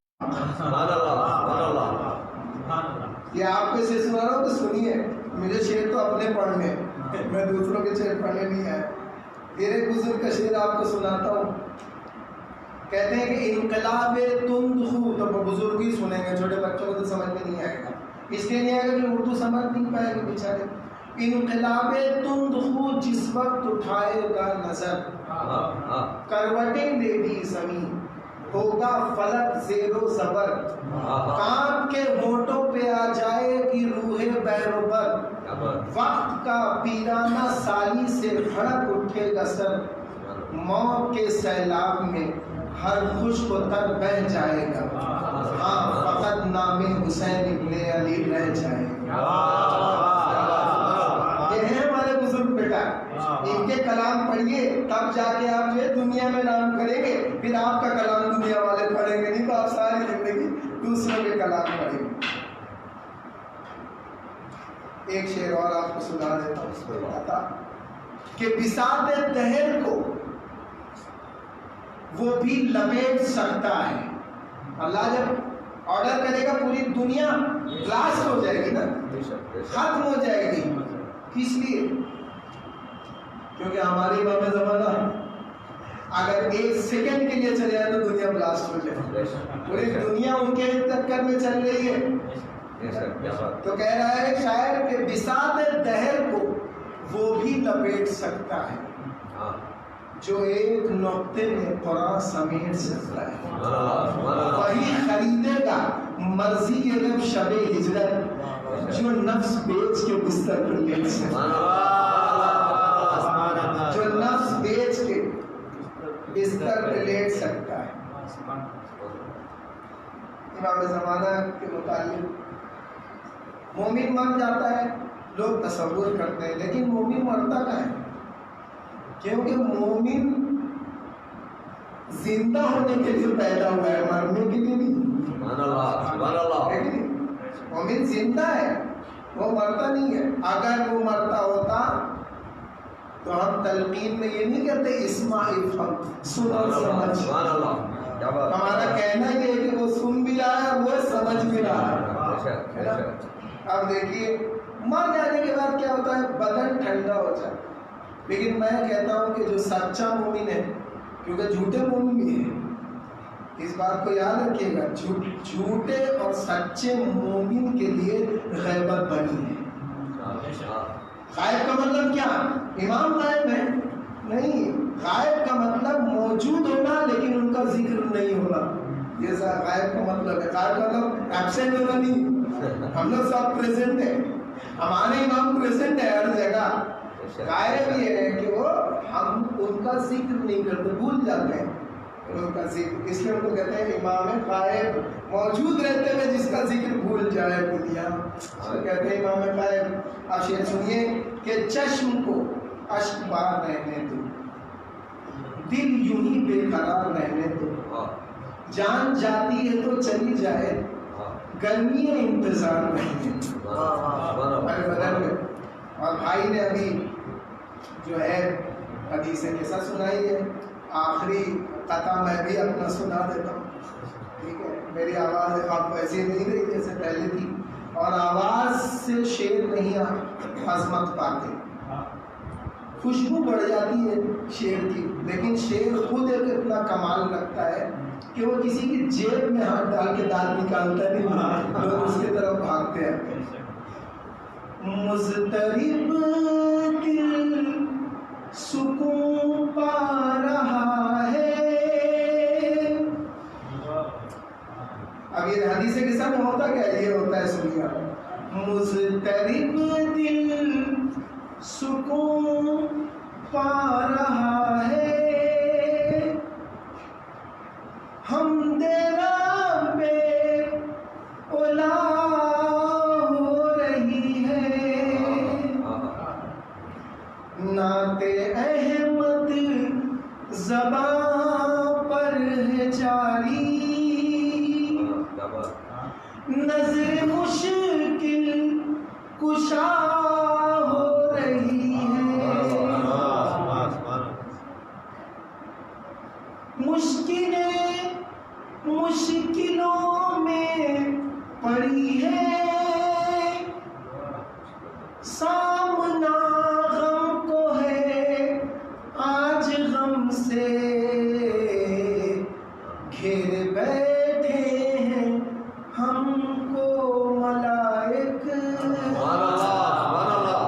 S4: یہ آپ کو سے سنا رہا ہوں تو سنیے، مجھے شعر تو اپنے پڑھنے، میں دوسروں کے شعر پڑھنے نہیں آیا. میرے بزرگ کا شعر آپ کو سناتا ہوں. کہتے ہیں کہ انقلاب تند خو، تو بزرگ ہی سنیں گے، چھوٹے بچوں کو تو سمجھ میں نہیں آئے گا، اس لیے نہیں آئے گا کہ اردو سمجھ نہیں پائے گا بیچارے. انقلاب تند خو جس وقت اٹھائے گا نظر، کروٹیں دے دی زمین، ہوگا فلک زیر و زبر، کانپ کے ہونٹوں پہ آ جائے گی روح بیروبر، وقت کا پیرانہ سالی سے بھڑک اٹھے گا سر، موت کے سیلاب میں ہر خشک و تر بہ جائے گا، ہاں فقط نام حسین ابن علی رہ جائے گا. یہ ہے ہمارے بزرگ بیٹا، ان کے کلام پڑھیے تب جا کے آپ جو ہے دنیا میں نام کریں گے. پھر آپ کا کلام دنیا والے پڑھیں گے نہیں تو آپ ساری زندگی دوسروں کے کلام پڑھیں گے. ایک شعر اور آپ کو سنا دیتا ہوں، اس کو بتا کہ بساط دہر کو وہ بھی لپیٹ سکتا ہے. اللہ جب آرڈر کرے گا پوری دنیا بلاسٹ ہو جائے گی نا، ختم ہو جائے گی. کس لیے؟ کیونکہ ہماری امام زمانہ اگر 1 سیکنڈ کے لیے چلے جائے تو دنیا بلاسٹ ہو جائے. پوری دنیا ان کے چکر میں چل رہی ہے. تو کہہ رہا ہے شاعر کہ بساط دہر کو وہ بھی لپیٹ سکتا ہے جو ایک نقطے میں قرآن سمیٹ سکتا ہے. وہی خریدے گا مرضی رب شب ہجرت جو نفس بیچ کے بستر پر لیٹ سکتا ہے، جو نفس بیچ کے بستر پر لیٹ سکتا ہے. امام زمانہ کے متعلق مومن مر جاتا ہے لوگ تصور کرتے ہیں، لیکن مومن مرتا کہاں ہے؟ کیونکہ مومن زندہ ہونے کے لیے پیدا ہوا ہے، مرنے کے لیے نہیں. مومن زندہ ہے، وہ مرتا نہیں ہے. اگر وہ مرتا ہوتا تو ہم تلقین میں یہ نہیں کہتے اسمع افہم، سن اور سمجھ. ہمارا کہنا یہ ہے کہ وہ سن بھی رہا ہے، وہ سمجھ بھی رہا ہے. اب دیکھیے مر جانے کے بعد کیا ہوتا ہے؟ بدن ٹھنڈا ہو جاتا ہے. لیکن میں کہتا ہوں کہ جو سچا مومن ہے، کیونکہ جھوٹے مومن بھی ہیں، اس بات کو یاد رکھیے گا، جھوٹے اور سچے مومن کے لیے غیبت بنی ہے. غائب کا مطلب کیا؟ امام غائب ہے نہیں. غائب کا مطلب موجود ہونا لیکن ان کا ذکر نہیں ہونا، یہ غائب کا مطلب ہے. غائب کا مطلب ایبسینٹ ہونا نہیں. ہم لوگ سب پریزنٹ ہیں، ہمارے امام پریزنٹ ہے ہر جگہ. غائب یہ ہے کہ وہ ہم ان کا ذکر نہیں کرتے، بھول جاتے ہیں ان کا ذکر. اس لیے ان کو کہتے ہیں امام غائب، موجود رہتے ہوئے جس کا ذکر بھول جائے دنیا، کہتے ہیں امام غائب. آپ شعر سنیے کہ چشم کو اشک بار رہنے دو، دل یوں ہی بے قرار رہنے دو، جان جاتی ہے تو چلی جائے، گرمیاں انتظار نہیں ہے۔ اور بھائی نے ابھی جو ہے حدیث قصہ سنائی ہے، آخری قطعہ میں بھی اپنا سنا دیتا ہوں، ٹھیک ہے؟ میری آواز آپ ویسے نہیں رہی جیسے پہلے تھی، اور آواز سے شعر نہیں عظمت پاتے، خوشبو بڑھ جاتی ہے شعر کی، لیکن شعر خود ایک اتنا کمال رکھتا ہے کہ وہ کسی کی جیب میں ہاتھ ڈال کے دانت نکالتا نہیں، لوگ اس کی طرف بھاگتے ہیں۔ مضطرب دل سکون پا رہا ہے، اب یہ حدیث قصہ میں ہوتا کیا؟ یہ ہوتا ہے، سنیے، مضطرب دل سکون پا رہا ہے، ہم دیرا بے اولا ہو رہی ہے، نعت احمد زباں پر ہے جاری، نظر مشکل کشا ہو رہی ہے، مشکلوں میں پڑی ہے، سامنا غم کو ہے آج غم سے گھیر بیٹھے ہیں ہم کو ملائک،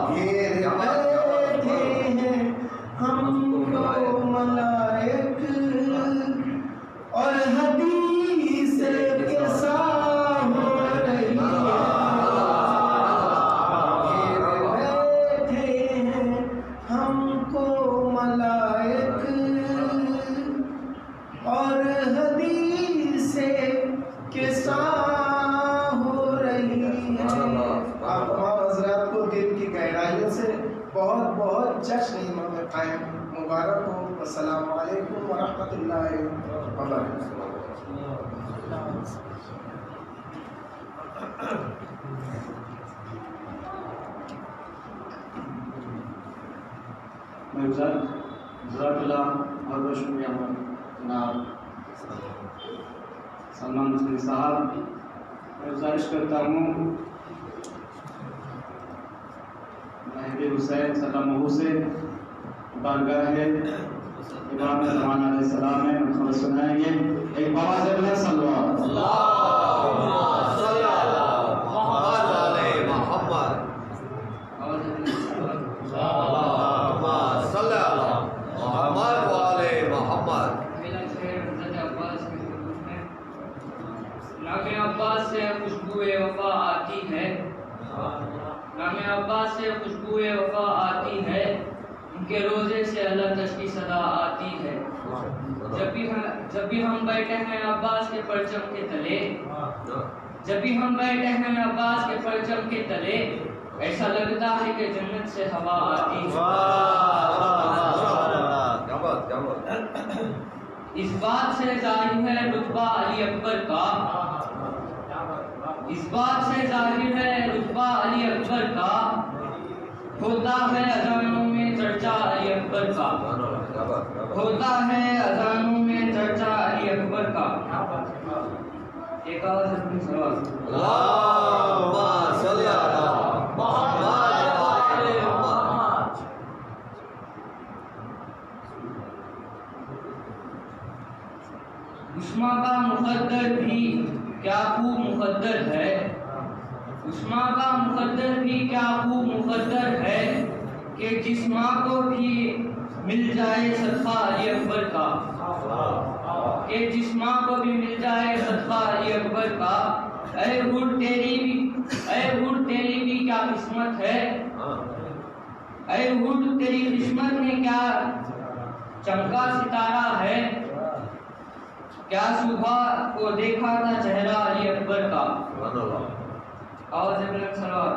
S4: گھیر بیٹھے ہیں ہم کو ملائک، اور حدیث کے ساتھ ہو رہی ہے، گھیر بیٹھے ہیں ہم کو ملائک، اور حدیث کے ساتھ ہو رہی ہے۔ آپ حضرات کو دل کی گہرائیوں سے بہت بہت جشن امام قائم مبارک ہو۔ السلام علیکم ورحمۃ اللہ وبرکاتہ۔
S2: میں جزاک اللہ بہت بہت شکریہ جناب سلمان حسین صاحب۔ میں گزارش کرتا ہوں مہدی حسین سلامہ سے بارگاہ امام زمان علیہ السلام میں خبر سنائیں گے۔ ایک بابا سے بلند صلی
S6: نام عباس سے خوشبوئے وفا آتی ہے، نام عباس سے خوشبوئے وفا آتی ہے، ان کے روزے سے اللہ تش کی صدا آتی ہے۔ جب بھی ہم بیٹھے ہیں عباس کے پرچم کے تلے، جب بھی ہم بیٹھے ہیں عباس کے پرچم کے تلے، ایسا لگتا ہے کہ جنت سے ہوا آتی ہے۔ اس بات سے ظاہر ہے رتبہ علی اکبر کا، اس بات سے ظاہر ہے رتبہ علی اکبر کا، ہوتا ہے اذانوں میں چرچا علی اکبر کا، ہوتا ہے اذانوں میں چرچا علی اکبر کا۔ ایک آواز اپنی سوال عثمان کا مقدر بھی کیا خوب مقدر ہے، عثمان کا مقدر بھی کیا خوب مقدر ہے، کہ جس ماں کو بھی مل جائے صدقہ علی اکبر کا، کہ جس ماں کو بھی مل جائے صدقہ علی اکبر کا۔ اے ہور تیری بھی کیا قسمت ہے، اے ہور تیری قسمت میں کیا چمکا ستارہ ہے، کیا صبح کو دیکھا تھا چہرہ علی اکبر کا۔ آواز بلند صلوات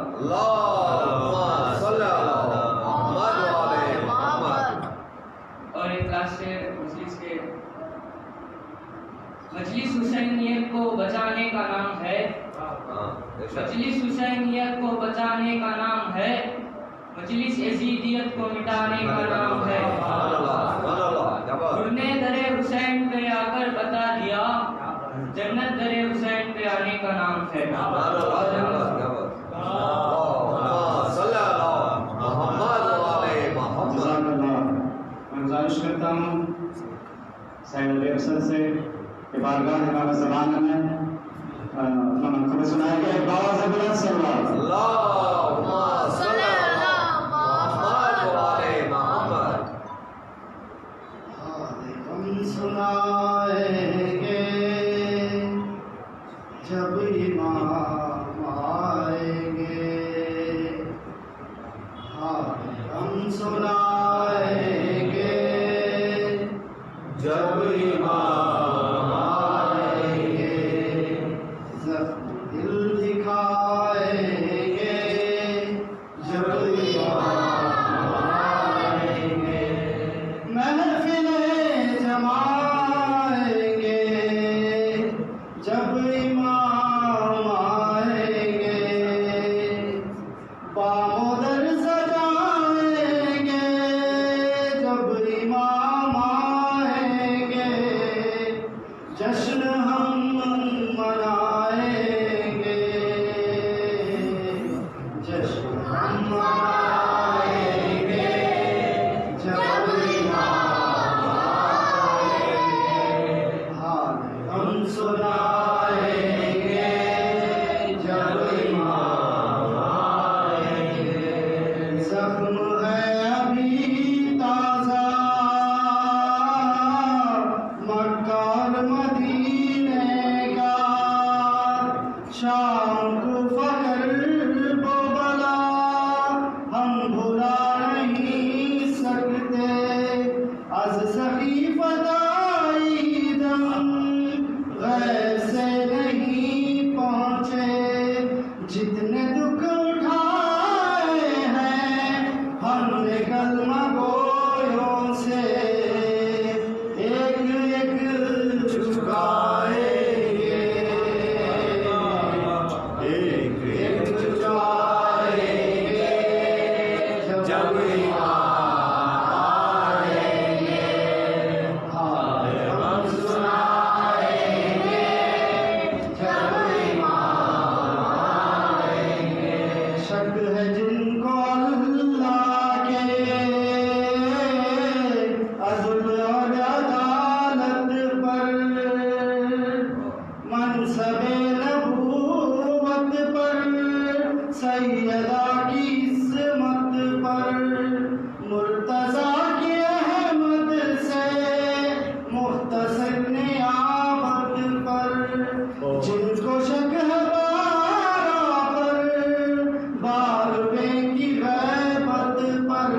S6: اور ایک لاسٹ سے مجلس کے مجلس حسینیت کو بچانے کا نام ہے، مجلس حسینیت کو بچانے کا نام ہے، مجلس یزیدیت کو مٹانے کا نام ہے۔ انہوں نے در حسین پہ آ کر بتا دیا جنت در حسین پہ آنے کا نام ہے۔
S2: میں گزارش کرتا ہوں سید علی افسر سے کہ بارگاہ امام زمانہ میں اپنا منقبہ سنائے گا۔ ایک باور سے بلند صلی
S1: ہم سنائیں گے جب امام آئیں گے، ہم سنائیں گے جب امام آئیں گے، دل دکھائیں گے جب امام آئیں گے، محفلیں جمائیں گے جب امام آئیں گے، بام و در سجائیں گے جب امام آئیں گے، جشن ہم منائیں گے، جشن ہم منائیں گے جب امام آئیں گے، ہم سنائیں گے جب امام آئیں گے، زخم ہے ابھی تازہ مکہ اور مدینے کا، شام کو فخر کو بلا ہم بھلا نہیں سکتے، از سخیفت آئی دم غیر سے نہیں پہنچے، جتنے دکھ اٹھائے ہیں ہم نے کلمہ گویوں سے، ایک ایک چکائیں گے، ایک ایک چکائیں گے جب امام آئیں گے، ہم سنائیں گے جب امام آئیں گے، شک ہے جن کو اللہ کے عدل اور عدالت پر، منصب نبوت پر، سیدہ کی عصمت پر، مرتضیٰ کی احمد سے مختصر نیابت پر، جن کو شک ہے بارہ پر، بارہویں کی غیبت پر،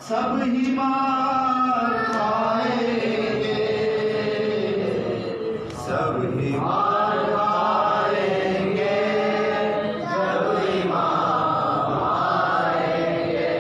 S1: سب ہی مار کھائیں گے، سب ہی مار کھائیں گے جب امام آئیں گے،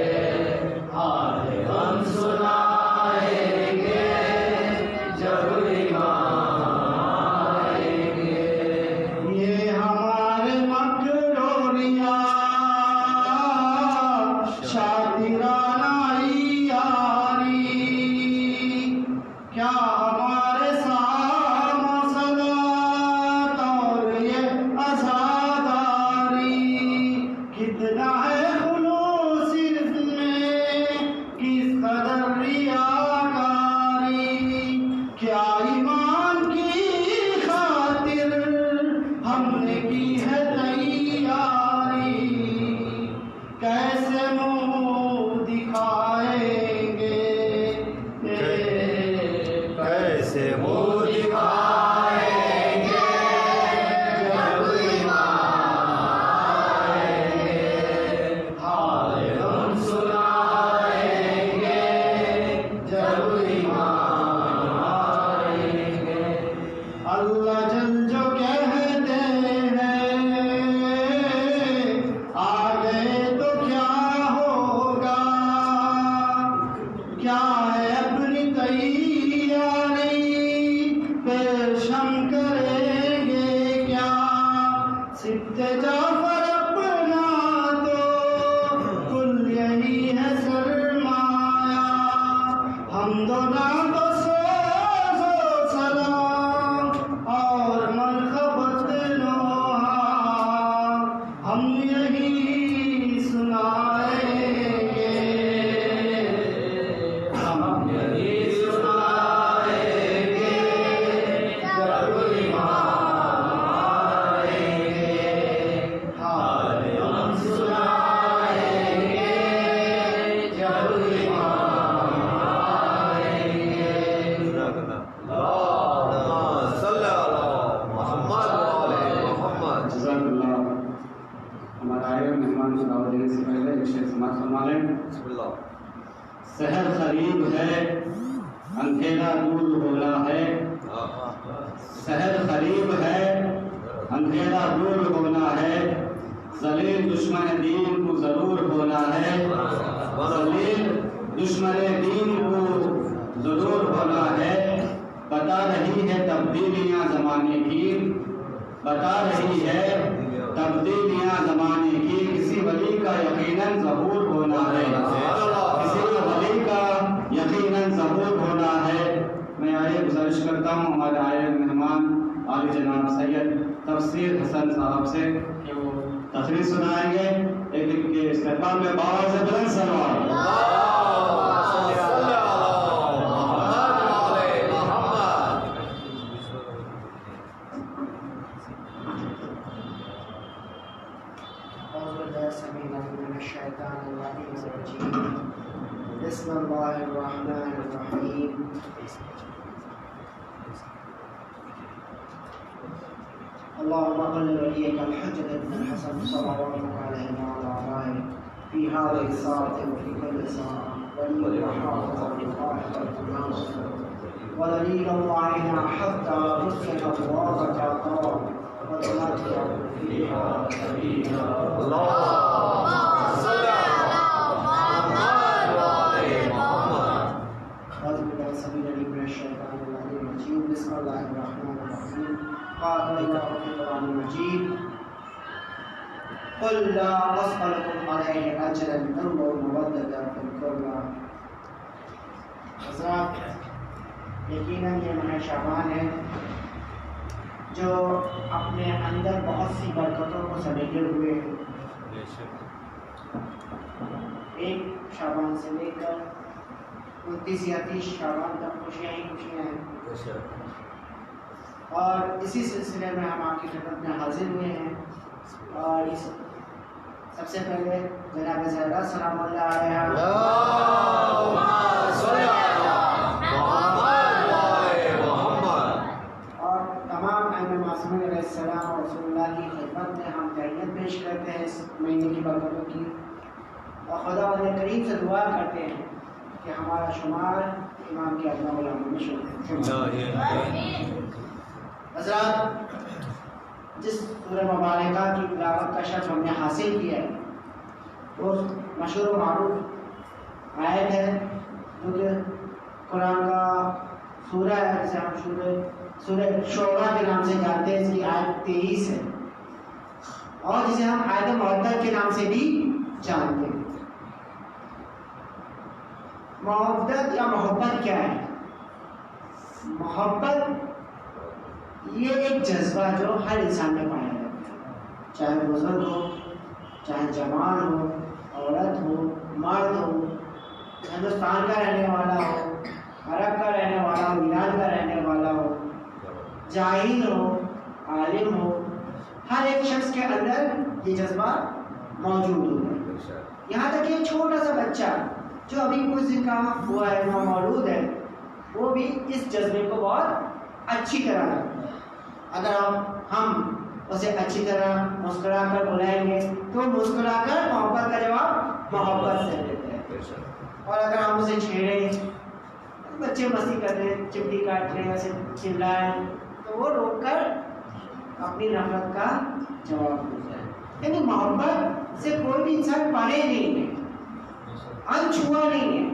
S1: یہی سنائیں گے، ہم یہی سنائیں گے جب ایمان آئیں گے، حال ہم سنائیں گے جب ایمان آئیں گے۔
S2: جزاک اللہ۔ ہمارا آئے مہمان کو دعوت دینے سے پہلے ایک شعر سماعت فرما لیں۔ سحر قریب ہے اندھیرا دور ہونا ہے، سحر قریب ہے اندھیرا دور ہونا ہے، ذلیل دشمن دین کو ضرور ہونا ہے، ذلیل دشمن دین کو ضرور ہونا ہے، بتا رہی ہے تبدیلیاں زمانے کی، بتا رہی ہے تبدیلیاں زمانے کی، کسی ولی کا یقیناً ظہور ہونا ہے، کسی ولی کا یقیناً ظہور ہونا ہے۔ میں آئے گزارش کرتا ہوں ہمارے آئے مہمان عالی جناب سید تفسیر حسن صاحب سے کہ وہ تقریر سنائیں گے، لیکن کے استقبال میں بابا سے بلند سلوات۔
S3: بسم اللہ الرحمن الرحیم۔ اللهم قل وليك الحجة بن الحسن صلواتك عليه وعلى آبائه في هذه الساعة وفي كل ساعة، ولي وحافظ للطاعة والإمام، ودليل الله حتى نسك أبوابك عطاء وتمتع فيها سبيلا۔ بسم اللہ الرحمن الرحیم۔ قال اللہ فی القرآن المجید قل لا أسألكم عليه أجرا إلا المودة في القربى۔ حضرات، یقیناً یہ ماہ شعبان ہے جو اپنے اندر بہت سی برکتوں کو سمیٹے ہوئے ہے۔ ایک شعبان سے لے کر 29 یا 30 شعبان تک خوشیاں ہی خوشیاں ہیں، اور اسی سلسلے میں ہم آپ کی خدمت میں حاضر ہوئے ہیں۔ اور اس سب سے پہلے جناب زہرا سلام اللہ علیہ اور تمام ائمہ معصومین علیہ السلام اور رسول اللہ کی خدمت میں ہم تحیت پیش کرتے ہیں اس مہینے کی برکتوں کی، اور خدا ولی کریم سے دعا کرتے ہیں کہ ہمارا شمار امام کے ادنا غلاموں میں شامل۔ حضرات، جس سورہ مبارکہ کی تلاوت کا شرف ہم نے حاصل کیا ہے وہ مشہور و معروف آیت ہے جو کہ قرآن کا سورہ ہے، جسے ہم سورہ شعراء کے نام سے جانتے ہیں۔ اس کی آیت 23 ہے، اور جسے ہم آیت مودت کے نام سے بھی جانتے ہیں۔ مودت یا محبت کیا ہے؟ محبت یہ ایک جذبہ جو ہر انسان میں پایا جاتا ہے، چاہے بزرگ ہو، چاہے جوان ہو، عورت ہو، مرد ہو، ہندوستان کا رہنے والا ہو، عرب کا رہنے والا ہو، ایران کا رہنے والا ہو، جاہل ہو، عالم ہو، ہر ایک شخص کے اندر یہ جذبہ موجود ہوگا۔ یہاں تک کہ چھوٹا سا بچہ جو ابھی کچھ دن کا ہوا ہے، مولود ہے، وہ بھی اس جذبے کو بہت اچھی طرح رکھتا ہے۔ اگر ہم اسے اچھی طرح مسکرا کر بلائیں گے تو مسکرا کر محبت کا جواب محبت سے دیتے ہیں، اور اگر ہم اسے چھیڑیں، بچے مستی کر رہے ہیں، چمٹی کاٹ رہے ہیں، اسے چلائیں تو وہ روک کر اپنی نفرت کا جواب دیتا ہے۔ یعنی محبت سے کوئی بھی انسان پڑے نہیں ہے، انچھوا نہیں ہے،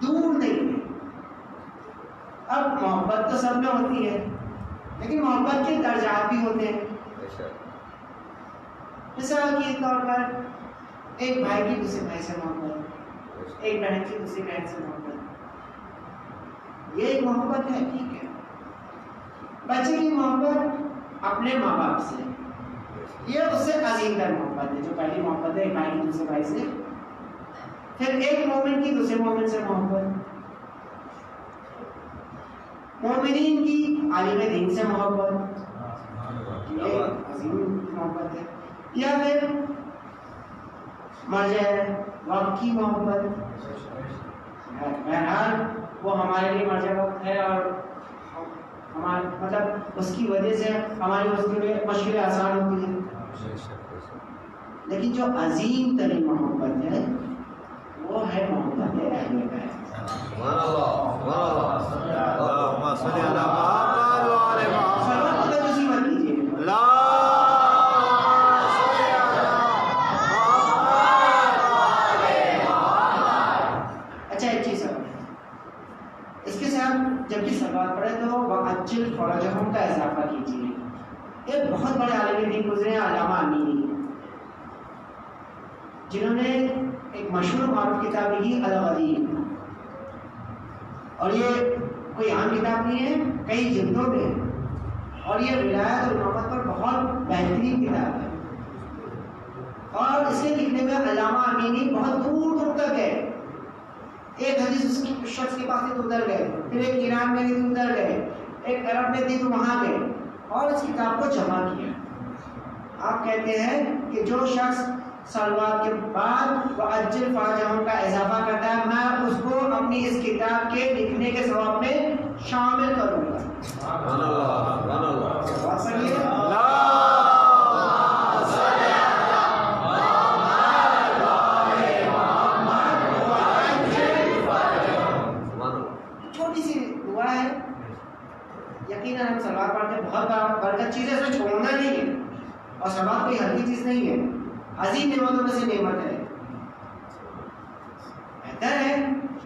S3: دور نہیں ہے۔ اب محبت تو سب میں ہوتی ہے، لیکن محبت کے درجات بھی ہوتے ہیں۔ مثال کے طور پر ایک بھائی کی دوسرے بھائی سے محبت، ایک بہن کی دوسری بہن سے محبت، یہ ایک محبت ہے، ٹھیک ہے۔ بچے کی محبت اپنے ماں باپ سے، یہ اس سے عظیم تر محبت ہے، جو پہلی محبت ہے ایک بھائی کی دوسرے بھائی سے. پھر ایک مومن کی دوسرے مومن سے محبت، مومنین کی عالم دین سے محبت، یہ عظیم محبت ہے. یا پھر مرجع وقت کی محبت، بہرحال وہ ہمارے لیے مرجع وقت ہے اور ہمارے مطلب اس کی وجہ سے ہماری مشکلیں آسان ہوتی ہیں. لیکن جو عظیم ترین محبت ہے وہ ہے محبت اہل بیت. اچھا ایک چیز اور اس کے ساتھ جب بھی سوال پڑھے تو وَعَجِّلْ فَرَجَهُمْ کا اضافہ کیجیے. ایک بہت بڑے عالم دین گزرے ہیں علامہ امینی، جنہوں نے ایک مشہور معروف کتاب لکھی الغریب، اور یہ کوئی عام کتاب نہیں ہے، کئی جلدوں میں، اور یہ ولایت اور امامت پر بہت بہترین کتاب ہے. اور اس کے لکھنے میں علامہ امینی بہت دور دور تک گئے. ایک حدیث اس شخص کے پاس تھی تو ادھر گئے، پھر ایک ایران میں تھی تو ادھر گئے، ایک عرب میں تھی تو وہاں گئے، اور اس کتاب کو جمع کیا. آپ کہتے ہیں کہ جو شخص صلوات کے بعد وَعَجِّلْ فَرَجَهُمْ کا اضافہ کرتا ہے، میں اس کو اپنی اس کتاب کے لکھنے کے ثواب میں شامل کروں گا. چھوٹی سی دعا ہے، یقیناً ہم صلوات پڑھتے ہیں، بہت برکت چیز ہے، اسے چھوڑنا نہیں ہے، اور صلوات کوئی ہلکی چیز نہیں ہے، عظیم نعمتوں میں سے نعمت ہے. بہتر ہے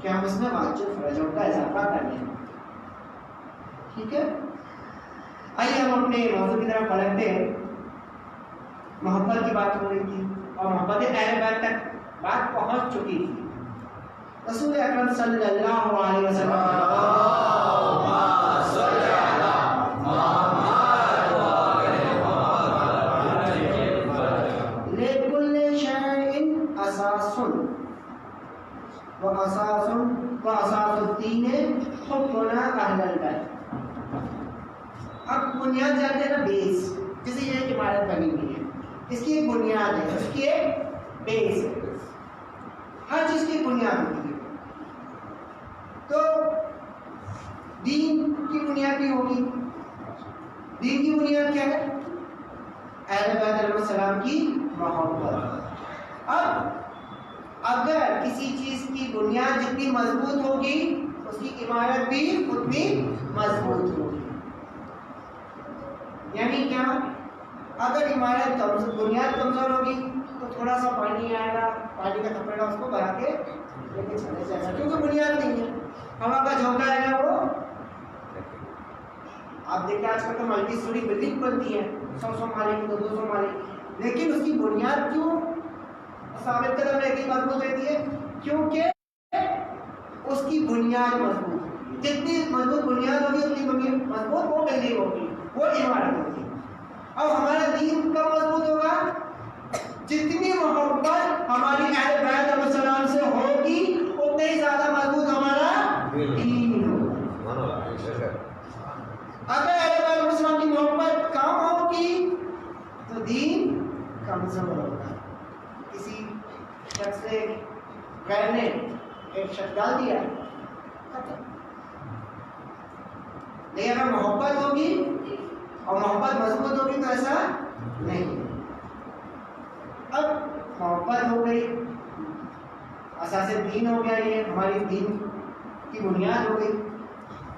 S3: کہ ہم اس میں وَعَجِّلْ فَرَجَهُمْ کا اضافہ کر لیں. ٹھیک ہے، آئیے ہم اپنے موضوع کی طرف پلٹتے ہیں. محبت کی بات ہو رہی تھی اور محبت اہل بیت تک بات پہنچ چکی تھی. رسول اکرم صلی اللہ علیہ وسلم وَأَسَاسُ الدِّينِ حُبُّنَا أَهْلَ الْبَيْتِ. اب بنیاد جانتے ہیں نا، بیس، جیسے یہ ایک عمارت بنی ہوئی ہے، اس کی ایک بنیاد ہے، اس کی ایک بیس ہے. ہر چیز کی بنیاد ہوتی ہے. تو دین کی بنیاد بھی ہوگی. دین کی بنیاد کیا ہے؟ اہل بیت علیہ السلام کی محبت. اب اگر کسی چیز کی بنیاد جتنی مضبوط ہوگی اس کی عمارت بھی اتنی مضبوط ہوگی. یعنی کیا؟ اگر عمارت بنیاد کمزور ہوگی تو تھوڑا سا پانی آئے گا، پانی کا تھپڑا اس کو بھرا کے لے کے چلے جائے گا، کیونکہ بنیاد نہیں ہے. ہوا کا جھونکا آئے گا، وہ آپ دیکھتے ہیں آج کل تو ملٹی اسٹوری بلڈنگ بنتی ہے، 100 مالے کی، 200 مالے کی، لیکن اس کی بنیاد کیوں ثابت قدم رہتی، مضبوط رہتی ہے؟ کیونکہ اس کی بنیاد مضبوط ہوگی. جتنی مضبوط بنیاد ہوگی اتنی مضبوط وہ بلڈنگ ہوگی، وہ عمارت ہوگی. اور ہمارا دین کب مضبوط ہوگا؟ جتنی محبت ہماری اہل بیت علیہ السلام سے ہوگی اتنے ہی زیادہ مضبوط ہمارا دین ہوگا. اگر اہل بیت علیہ السلام کی محبت کم ہوگی تو دین کمزور ہوگا. کسی شخص نے غیر نے ایک شخص ڈال دیا، لیکن اگر محبت ہوگی اور محبت مضبوط ہوگی تو ایسا نہیں. اب محبت ہو گئی، اساس دین ہو گیا، یہ ہماری دین کی بنیاد ہو گئی.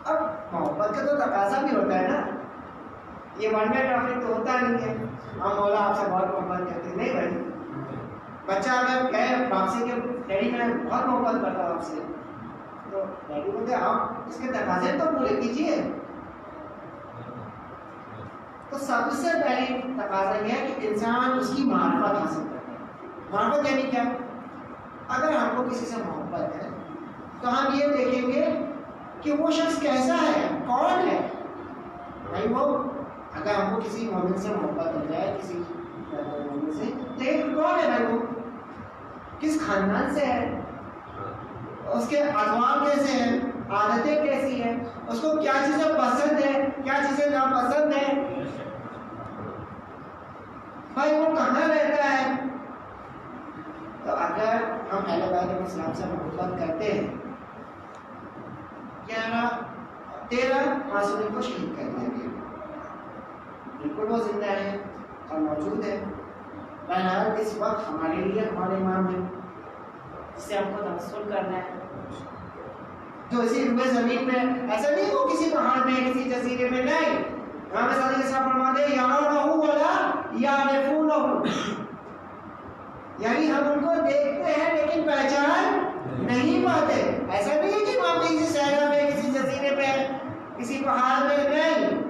S3: اب محبت کا تو تقاضا بھی ہوتا ہے نا، یہ ون وے ٹریفک تو ہوتا نہیں ہے. ہم مولا آپ سے بہت محبت کرتے ہیں، نہیں بھائی. بچہ اگر کہے باپ سے کہ ڈیڈی میں بہت محبت کرتا ہوں آپ سے، تو ڈیڈی بولتے آپ اس کے تقاضے تو پورے کیجیے. تو سب سے پہلی تقاضا یہ ہے کہ انسان اس کی معرفت حاصل کرے. معرفت یعنی کیا؟ اگر ہم کو کسی سے محبت ہے تو ہم یہ دیکھیں گے کہ وہ شخص کیسا ہے، کون ہے. بھائی وہ اگر ہم کو کسی مومن سے محبت ہو جائے، کسی لیکن کون ہے بھائی وہ؟ کس خاندان سے ہے؟ اس کے اخلاق کیسے ہیں؟ عادتیں کیسی ہیں؟ اس کو کیا چیزیں پسند ہے، کیا چیزیں ناپسند ہیں؟ بھائی وہ کہاں رہتا ہے؟ تو اگر ہم اہل بیت علیہ السلام سے محبت کرتے ہیں، کیا 13 معصومین کو شہید کر دیا گیا، بالکل وہ زندہ ہے اور موجود ہے۔ بہرحال اس وقت ہمارے لیے ہمارے امام ہیں جس سے ہم کو توسل کرنا ہے، جو اسی روئے زمین میں، ایسا نہیں وہ کسی پہاڑ میں کسی جزیرے میں، نہیں، امام صادق کے ساتھ فرماتے ہیں یرونہ ولا یعرفونہ، یعنی ہم ان کو دیکھتے ہیں لیکن پہچان نہیں پاتے۔ ایسا نہیں ہے کہ امام کسی صحرا میں کسی جزیرے پہ کسی پہاڑ میں، نہیں،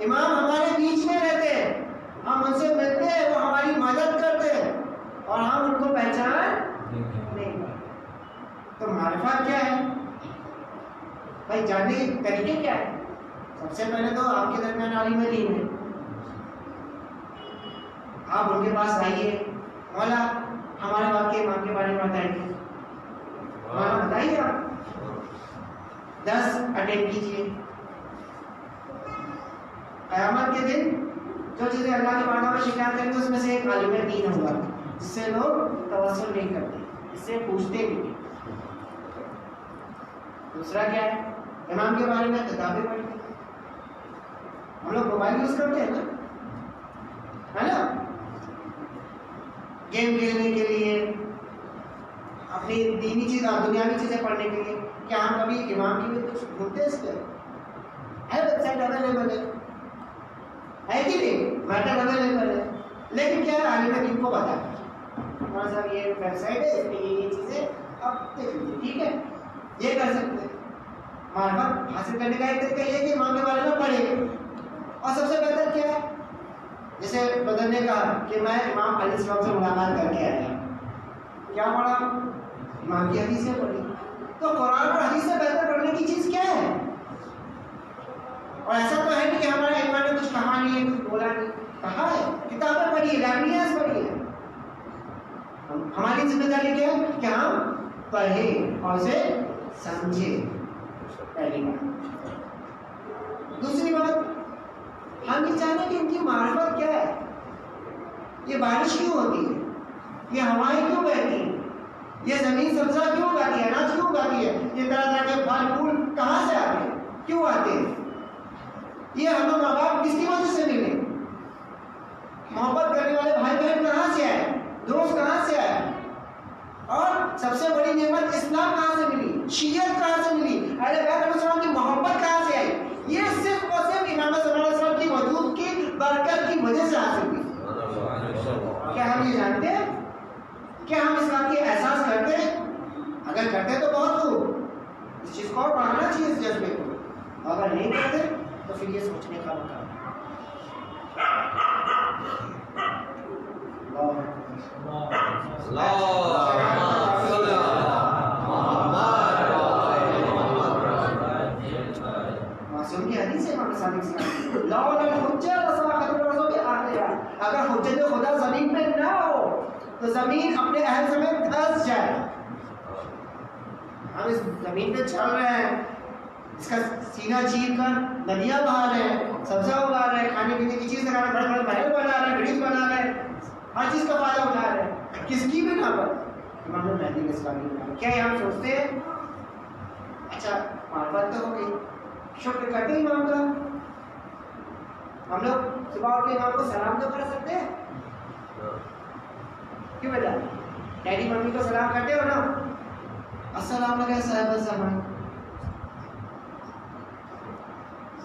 S3: امام ہمارے بیچ میں رہتے ہیں، ہم ان سے ملتے ہیں، وہ ہماری مدد کرتے ہیں اور ہم ان کو پہچان نہیں پاتے۔ تو معرفت کیا ہے بھائی؟ جاننے کے طریقے کیا ہے؟ سب سے پہلے تو آپ کے درمیان عالم دین ہے، آپ ان کے پاس آئیے، مولا ہمارے باپ کے امام کے بارے میں بتائیے، مولا بتائیے، آپ 10 اٹینڈ کیجیے۔ قیامت کے دن جو چیزیں اللہ کے بارگاہ میں شکایت کریں گے اس میں سے ایک عالم دین ہوگا جس سے لوگ توسل نہیں کرتے، اس سے پوچھتے بھی نہیں۔ دوسرا کیا ہے؟ امام کے بارے میں کتابیں پڑھتے ہیں، ہم لوگ موبائل یوز کرتے ہیں نا، ہے نا، گیم کھیلنے کے لیے، اپنی دینی چیز اور دنیاوی چیزیں پڑھنے کے لیے۔ کیا ہم کبھی امام کی بھی کچھ ڈھونڈتے ہیں؟ اس پہ ہے ویب سائٹ اویلیبل ہے کہ نہیں؟ میٹر اویلیبل ہے، لیکن کیا ہے عالم دین کو بتا ہمارا صاحب یہ ویب سائٹ ہے، اس پہ یہ چیزیں اب دیکھ لیجیے، ٹھیک ہے، یہ کر سکتے ہیں۔ معرفت حاصل کرنے کا ایک طریقہ یہ کہ امام کے بارے میں پڑھے، اور سب سے بہتر کیا ہے، جیسے بدر نے کہا کہ میں امام علیہ السلام سے ملاقات کر کے آیا، کیا پڑھا؟ امام کی حدیثیں پڑھی۔ تو قرآن اور حدیث سے بہتر پڑھنے کی چیز کیا ہے؟ اور ایسا تو ہے نہیں کہ ہمارے امام نے کچھ کہا نہیں ہے، کچھ بولا نہیں، کہا ہے، کتابیں پڑھی ہے، لائبریریز پڑھی ہے۔ ہماری ذمہ داری کیا ہے کہ ہم پڑھیں اور اسے سمجھیں، پہلی بات۔ دوسری بات، ہم یہ چاہتے ہیں کہ ان کی معرفت کیا ہے، یہ بارش کیوں ہوتی ہے، یہ ہوائیں کیوں بہتی ہیں، یہ زمین سبزہ کیوں اگاتی ہے، اناج کیوں اگاتی ہے، یہ طرح طرح کے پھل پھول کہاں سے آتے ہیں، کیوں آتے ہیں، یہ ہمیں ماں باپ کس کی وجہ سے ملے، محبت کرنے والے بھائی بہن کہاں سے آئے، دوست کہاں سے آئے، اور سب سے بڑی نعمت اسلام کہاں سے ملی، شیعت کہاں سے ملی، اہل بیت علیہ السلام کی محبت کہاں سے آئی، یہ صرف اور صرف امام صلی اللہ علیہ وسلم کی وجود کی برکت کی وجہ سے حاصل ہوئی۔ کیا ہم یہ جانتے ہیں؟ کیا ہم اس بات کی احساس کرتے ہیں؟ اگر کرتے ہیں تو بہت خوب، اس چیز کو اور بڑھانا چاہیے، اس جذبے کو۔ اگر نہیں کرتے تو پھر یہ سوچنے کا مقام ہے۔ معصوم کی حدیث ہے امام صادق سے، لولا الحجہ لصاحت الارض بأهلها، اگر حجت خدا زمین میں نہ ہو تو زمین اپنے اہل سمیت دھس جائے۔ ہم اس زمین پہ چل رہے ہیں، اس کا سینہ چیر کر ندیاں بہا رہے ہیں، سبزہ اگا رہے ہیں، کھانے پینے کی چیز لگا رہے ہیں، بڑے بڑے محل بنا رہے ہیں، برج بنا رہے ہیں، ہر چیز کا فائدہ اٹھا رہے ہیں، کس کی بھی نہ پر امام مہدی علیہ السلام کی بنا۔ کیا یہ ہم سوچتے ہیں؟ اچھا معرفت تو ہو گئی، شکر کرتے ہیں امام کا، ہم لوگ صبح اٹھ کے امام کو سلام تو کر سکتے ہیں، کیوں بیٹا؟ ڈیڈی ممی کو سلام کرتے ہو نا، السلام علیکم صاحب الزمان۔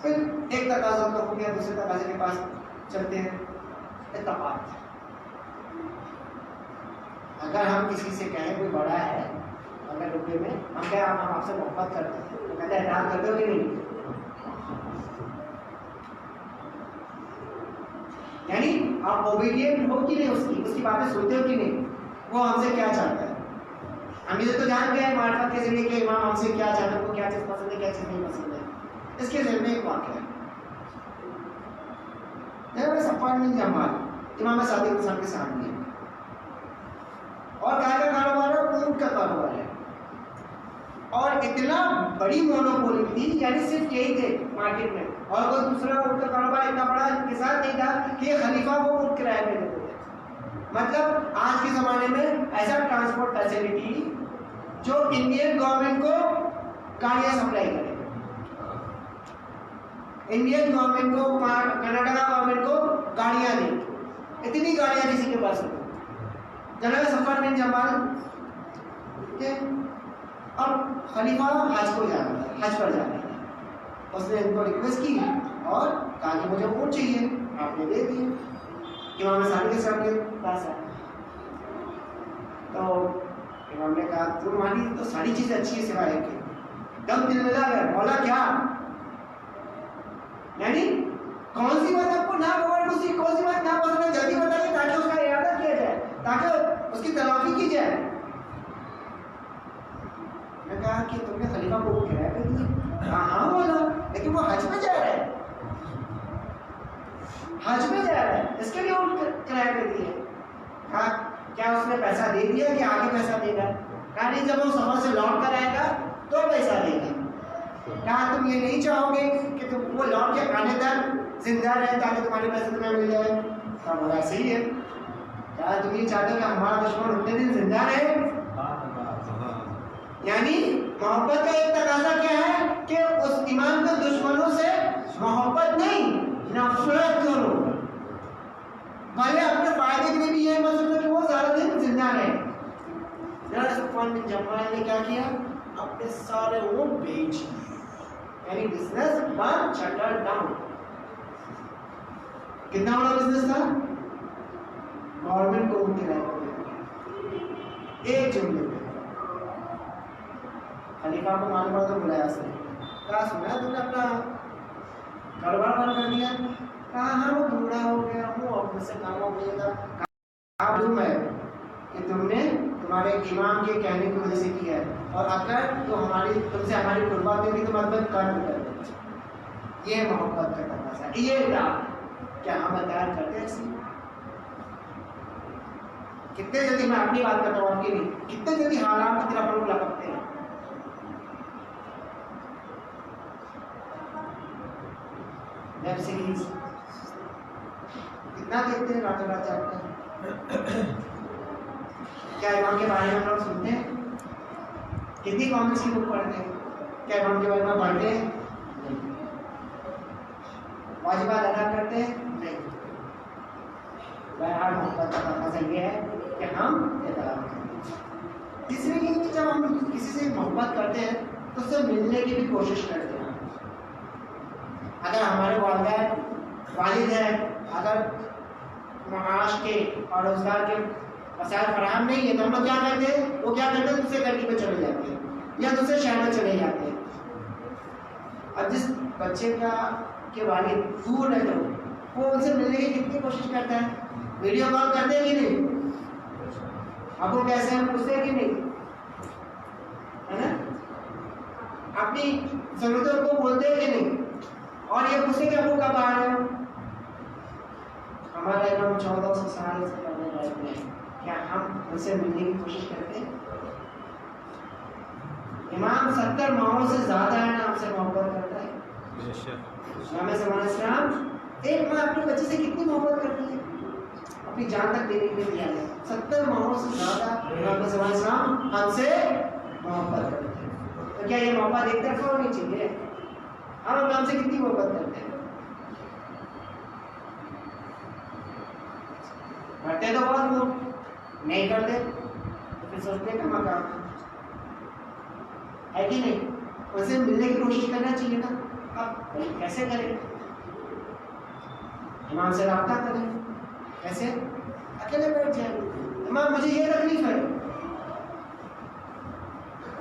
S3: پھر ایک تقاضا تو ہو گیا، دوسرے تقاضے کے پاس چلتے ہیں، اتفاق۔ اگر ہم کسی سے کہیں کوئی بڑا ہے اگر رکے میں، ہم کیا ہم آپ سے محبت کرتے ہیں، تو کہتے ہیں احترام کرتے ہو کہ نہیں؟ یعنی آپ اوبیڈینٹ ہو کہ نہیں، اس کی باتیں سنتے ہو کہ نہیں، وہ ہم سے کیا چاہتا ہے۔ ہم یہ تو جان گئے معرفت کے ذریعے کہ امام ہم سے کیا چاہتا ہے، وہ کیا چیز پسند ہے کیا چیز نہیں پسند ہے۔ اس کے ذہن میں ایک واقعہ ہے، صفوان بن جمال امام صادق کے سامنے ہے. اور کیا کاروبار ہے؟ اونٹ کا کاروبار ہے. اور اتنا بڑی مونوپولی تھی، یعنی صرف یہی تھے مارکیٹ میں، اور کوئی دوسرا اونٹ کا کاروبار اتنا بڑا ان کے ساتھ نہیں تھا کہ خلیفہ وہ اونٹ کرائے پہ دیتے تھے. مطلب آج کے زمانے میں ایسا ٹرانسپورٹ فیسلٹی جو انڈین گورنمنٹ کو گاڑیاں سپلائی کرے، انڈین گورنمنٹ کو، کینیڈا گورنمنٹ کو گاڑیاں دیں، اتنی گاڑیاں کسی کے پاس نہیں. جناب صفوان بن جمال اور خلیفہ حج کو جانا تھا، حج پر جانا تھا. اس نے ان کو ریکویسٹ کی اور کہا کہ مجھے اونٹ چاہیے، آپ نے دے دی. امام صادق کے ساتھ کے پاس آیا تو امام نے کہا تمہاری تو ساری چیزیں اچھی ہے سوائے ایک کے. دم دل میں لگا ہے، مولا کیا؟ یعنی کون سی بات آپ کو نہ دوسری کون سی بات نہ پسند ہے جلدی بتائیے تاکہ اس کا ارادہ کیا جائے، تاکہ اس کی تلافی کی جائے. میں کہا کہ تم نے خلیفہ کو کرایہ پہ دیا؟ ہاں بولا، لیکن وہ حج میں جا رہا ہے، حج میں جا رہا ہے، اس کے لیے اونٹ کرایہ پہ دیے. کہا کیا اس نے پیسہ دے دیا کہ آگے پیسہ دے گا؟ کہا نہیں، جب وہ سفر سے لوٹ کر آئے گا تو پیسہ دے گا. کہا تم یہ نہیں چاہو گے کہ تم وہ لوٹ کے آنے تک زندہ رہے تاکہ تمہارے پیسے تمہیں مل جائے؟ کہا بولا صحیح ہے. کہا تم یہ چاہتے ہو کہ ہمارا دشمن اتنے دن زندہ رہے؟ یعنی محبت کا ایک تقاضا کیا ہے کہ اس امام کے دشمنوں سے محبت نہیں، نفرت کرو. بھلے اپنے فائدے کے لیے بھی یہ مطلب کہ وہ زیادہ دن زندہ رہے. جناب صفوان بن جمال نے کیا کیا؟ اپنے سارے اونٹ بیچ دیے، یعنی بزنس بند، شٹر ڈاؤن. کتنا بڑا بزنس تھا؟ گورنمنٹ کو اونٹ کرایہ پر دیا ایک جملے میں. خلیفہ کو معلوم ہوا تو بلایا اس نے، کہا سنا تم نے اپنا کاروبار بند کر دیا؟ کہا ہاں وہ بوڑھا ہو گیا ہوں، اب مجھ سے کام ہو گیا تھا. کہا معلوم ہے کہ تم نے تمہارے امام کے کہنے کی وجہ سے کیا ہے، اور اگر تو ہماری تم سے ہماری قربات ہوگی تو مطلب قرض کر دے. یہ محبت کا تقاضا ہے. یہ تھا کیا ہم اطاعت کرتے ہیں؟ کتنے جلدی میں اپنی بات کرتا ہوں آپ کی نہیں، کتنے جلدی حالات کی طرف لوگ لپکتے ہیں. ویب سیریز کتنا دیکھتے ہیں، راتوں رات جاگتے ہیں. کیا امام کے بارے میں ہم لوگ سنتے ہیں؟ کتنی کامکس کی بک پڑھتے ہیں؟ کیا امام کے بارے میں پڑھتے ہیں؟ واجبات ادا کرتے ہیں؟ نہیں. بہرحال محبت کا تقاضا یہ ہے کہ ہم اطاعت کریں. تیسرے یہ کہ جب ہم کسی سے محبت کرتے ہیں تو اس سے ملنے کی بھی کوشش کرتے ہیں. اگر ہمارے والد ہیں، اگر معاش کے اور روزگار کے وسائل فراہم نہیں ہے تو ہم لوگ کیا کرتے ہیں؟ وہ کیا کرتے ہیں؟ دوسرے کنٹری پہ چلے جاتے ہیں یا دوسرے شہر میں چلے جاتے ہیں. اب جس بچے کے والد دور ہے تو وہ ان سے ملنے کی کتنی کوشش کرتا ہے؟ ویڈیو کال کرتے ہیں کہ نہیں؟ ابو کیسے ہیں پوچھتے ہیں کہ نہیں؟ ہے نا؟ اپنی ضرورتوں کو بولتے ہیں کہ نہیں؟ اور یہ پوچھتے کہ ابو کب آ رہے ہو؟ ہمارا امام 1400 سال سے پہلے رہتے ہیں، کیا ہم ان سے ملنے کی کوشش کرتے ہیں؟ امام 70 ماہوں سے زیادہ ہے نا ہم سے محبت کرتا ہے. امام زمان اسلام ایک ماں اپنے بچے سے کتنی محبت کرتی ہے، اپنی جان تک دینے کے لیے تیار ہے. 70 ماہوں سے زیادہ امام زمان اسلام ہم سے محبت کرتے ہیں. تو کیا یہ محبت ایک طرفہ ہونی چاہیے؟ ہم امام سے کتنی محبت کرتے ہیں؟ کرتے تو بہت لوگ، نہیں کرتے تو پھر سوچتے کہ مقام ہے کہ نہیں. اسے ملنے کی کوشش کرنا چاہیے نا. اب کیسے کریں؟ امام سے رابطہ کریں. کیسے؟ اکیلے بیٹھ جائیں، امام مجھے یہ تکلیف ہے،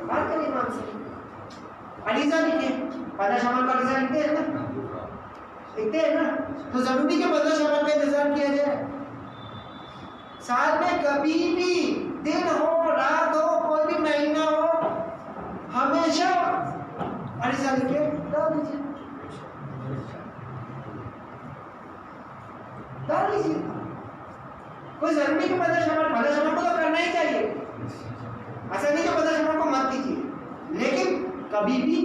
S3: بات کریں امام سے. عریضہ لکھیں، پہلا شامل کا عریضہ لکھتے ہیں نا، لکھتے ہیں نا، تو ضروری کہ پہلا شامل کا انتظار کیا جائے. سال میں کبھی بھی دن ہو رات ہو کوئی بھی مہینہ ہو، ہمیشہ عریضہ لکھے ڈال دیجیے، ڈال دیجیے. کوئی ضروری کہ بدر شمار کو تو کرنا ہی چاہیے، ایسا نہیں کہ بدر شمار کو مت کیجیے، لیکن کبھی بھی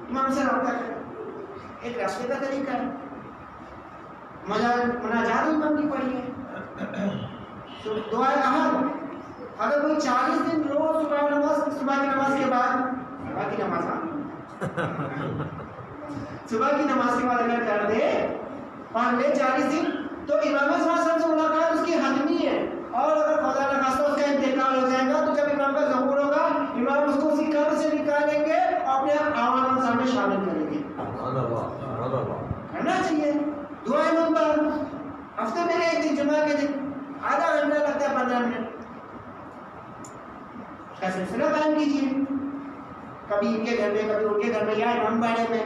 S3: امام سے رابطہ کریں، ایک راستے کا طریقہ ہے، مناجات امام کی پڑھیے، دعائے احد، اگر کوئی 40 دن روز صبح کی نماز کے بعد صبح کی نماز کے بعد اگر کر دے پڑھ لے 40 دن تو امام صلی اللہ علیہ وسلم سے ملاقات اس کی حتمی ہے، اور اگر خدا نخواستہ اس کا انتقال ہو جائے گا تو جب امام کا ظہور ہوگا امام اس کو اسی قبر سے نکالیں گے اور اپنے عوام انسان میں شامل کریں گے۔ کرنا چاہیے دعائیں منبر، ہفتے میں ایک دن جمعہ کے دن آدھا گھنٹہ لگتا ہے 15 منٹ کا سلسلہ قائم کیجیے، کبھی ان کے گھر میں کبھی ان کے گھر میں یا امام باڑے میں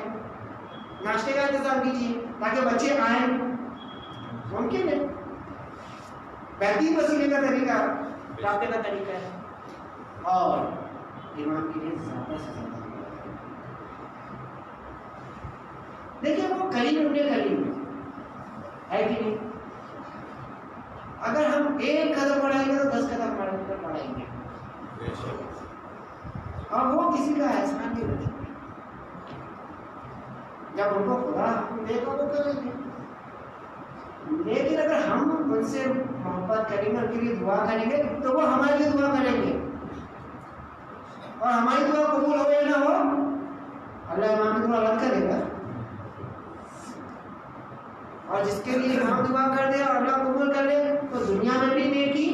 S3: ناشتے کا انتظام کیجیے تاکہ بچے آئیں، ممکن ہے، بہترین وسیلے کا طریقہ رابطے کا طریقہ ہے، اور امام کے لیے زیادہ سے زیادہ دیکھیے وہ قریب اپنے قریب ہے کہ نہیں، اگر ہم ایک قدم بڑھائیں گے تو 10 قدم بڑھائیں گے، اور وہ کسی کا احسان نہیں رکھیں گے، جب ان کو خدا حکم دے گا وہ کریں گے، لیکن اگر ہم ان سے محبت کریں گے ان کے لیے دعا کریں گے تو وہ ہمارے لیے دعا کریں گے، اور ہماری دعا قبول ہو یا نہ ہو اللہ امام کی دعا رد کرے گا، اور جس کے لیے امام دعا کر دے اور اللہ قبول کر لے تو دنیا میں بھی نیکی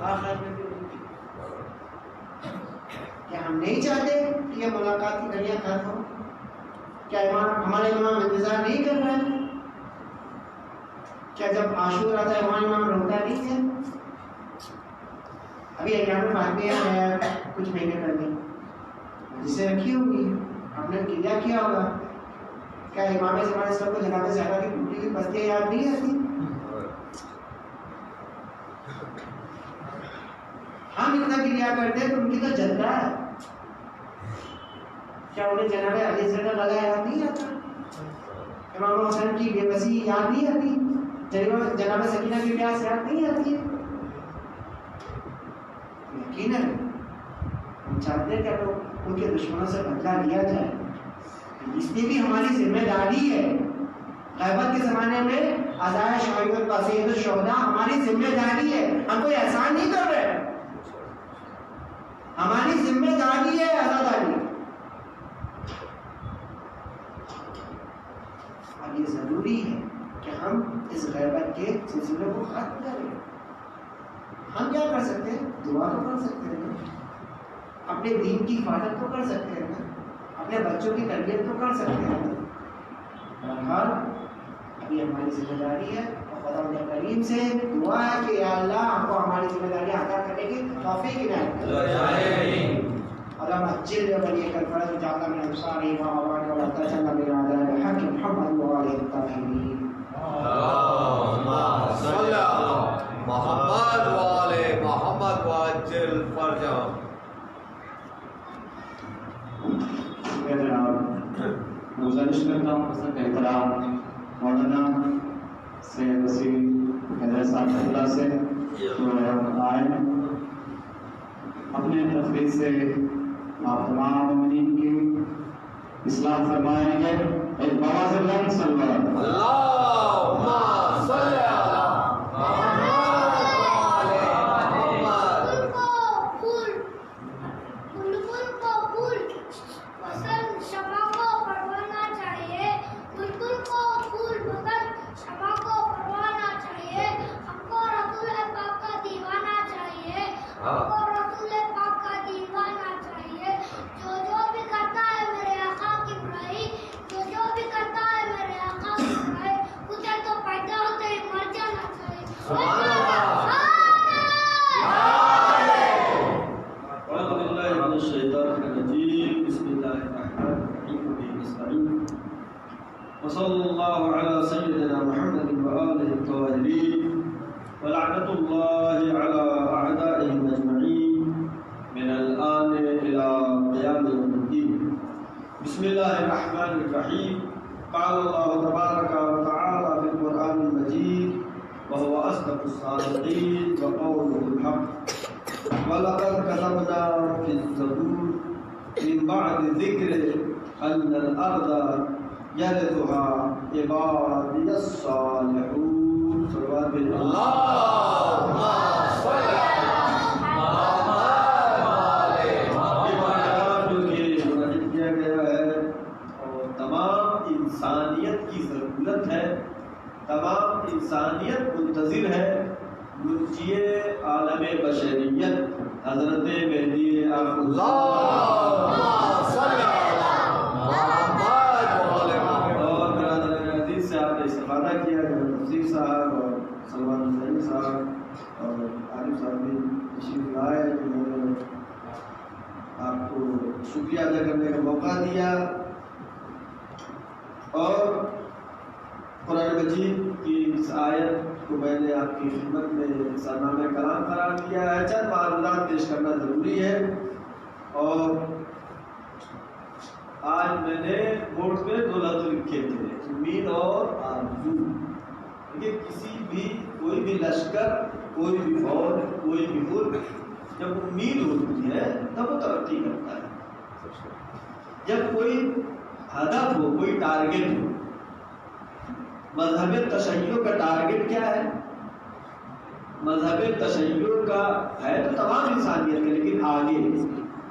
S3: آخرت میں بھی نیکی۔ کیا ہم نہیں چاہتے کہ یہ ملاقات کی گھڑیاں ختم ہو؟ کیا ہمارے امام انتظار نہیں کر رہے ہیں؟ کیا جب عاشور آتا ہے وہاں امام روتا نہیں ہے؟ ابھی ایام فاطمیہ ہے کچھ مہینے پہلے جسے رکھی ہوگی، آپ نے کیا کیا ہوگا، کیا امام زمان اسلام کو جناب زہرا کی ٹوٹی ہوئی بستیاں یاد نہیں آتی؟ ہم اتنا کریا کرتے ہیں تو ان کی تو جلتا ہے، کیا انہیں جناب علی زر کا غلہ یاد نہیں آتا؟ امام حسین کی بے بسی یاد نہیں آتی؟ جناب سکینہ کی پیاس یاد نہیں آتی ہے؟ یقیناً ہم چاہتے ہیں کہ ان کے دشمنوں سے بدلہ لیا جائے، اس میں بھی ہماری ذمہ داری ہے، غیبت کے زمانے میں عزائے شہید کا سید الشہداء ہماری ذمہ داری ہے، ہم کوئی احسان نہیں کر رہے، ہماری ذمہ داری ہے عزاداری، اور یہ ضروری ہے کہ ہم اس غیبت کے سلسلے کو ختم کریں۔ ہم کیا کر سکتے ہیں؟ دعا تو کر سکتے ہیں، اپنے دین کی حفاظت تو کر سکتے ہیں، اپنے بچوں کی تربیت تو کر سکتے ہیں، بہرحال ابھی ہماری ذمہ داری ہے، اور خدا کریم سے دعا ہے کہ یا اللہ ہم کو ہماری ذمہ داری ادا کرنے کی توفیق عنایت فرمائے۔ اللهم اجل وليك الفرج وجعلنا من انصاره وعوانه ولا تجعلنا من اعدائه بحق محمد وآله الطاهرين.
S1: اللهم صل على محمد وآل محمد وعجل فرجهم.
S2: گزارش کرتا ہوں حضرت احترام مولانا سید وسیم حیدر صاحب اللہ سے جو آئے اپنے تقریر سے آپ تمام مومنین کی اصلاح فرمائیں گے، ایک بابا سے بلند صلی اللہ
S1: اللهم صل على محمد وآل محمد.
S5: بلبل کو پھول پسند شمع کو پروانا چاہیے، بلبل کو پھول پسند شمع کو پروانا چاہیے، ہم کو رسول پاک کا دیوانہ چاہیے، ہم کو رسول پاک کا دیوانہ چاہیے، جو بھی کرتا ہے میرے آقا کی برائی، جو بھی کرتا ہے میرے آقا کی برائی، اسے تو پیدا ہوتے ہی مر جانا چاہیے۔
S7: أعوذ بالله من الشيطان الرجيم بسم الله الرحمن الرحيم وبه نستعين وصلى الله على سيدنا محمد وآله الطاهرين ولعنة الله على أعدائهم أجمعين من الآن إلى قيام يوم الدين. بسم الله الرحمن الرحيم. قال الله تبارك وتعالى في القرآن المجيد وهو أصدق أصدق الصادقين وقوله الحق. ولقد كتبنا في الزبور من بعد ذكر أن الأرض يرثها عبادي الصالحون. صلوات اللهم صل کیا گیا ہے اور تمام انسانیت کی ضرورت ہے، تمام انسانیت منتظر ہے منجی عالم بشریت حضرت مہدی اور برادر عزیز سے آپ نے استفادہ کیا ہے، تفسیر صاحب اور سلمان حسین صاحب اور عارف صاحب بھی تشریف لائے، جنہوں نے آپ کو شکریہ ادا کرنے کا موقع دیا اور قرآن مجید کی اس آیت کو میں نے آپ کی خدمت میں سرنامہ کلام قرار دیا ہے۔ چند معلومات پیش کرنا ضروری ہے اور آج میں نے بورڈ پہ 2 لفظ لکھے تھے، امید اور آرزو۔ دیکھیے کسی بھی کوئی بھی لشکر، کوئی بھی فوج، کوئی بھی ملک جب امید ہوتی ہے تب وہ ترقی کرتا ہے۔ جب کوئی ہدف ہو، کوئی ٹارگٹ ہو، مذہب تشیع کا ٹارگٹ کیا ہے؟ مذہب تشیع کا ہے تو تمام انسانیت کا، لیکن آگے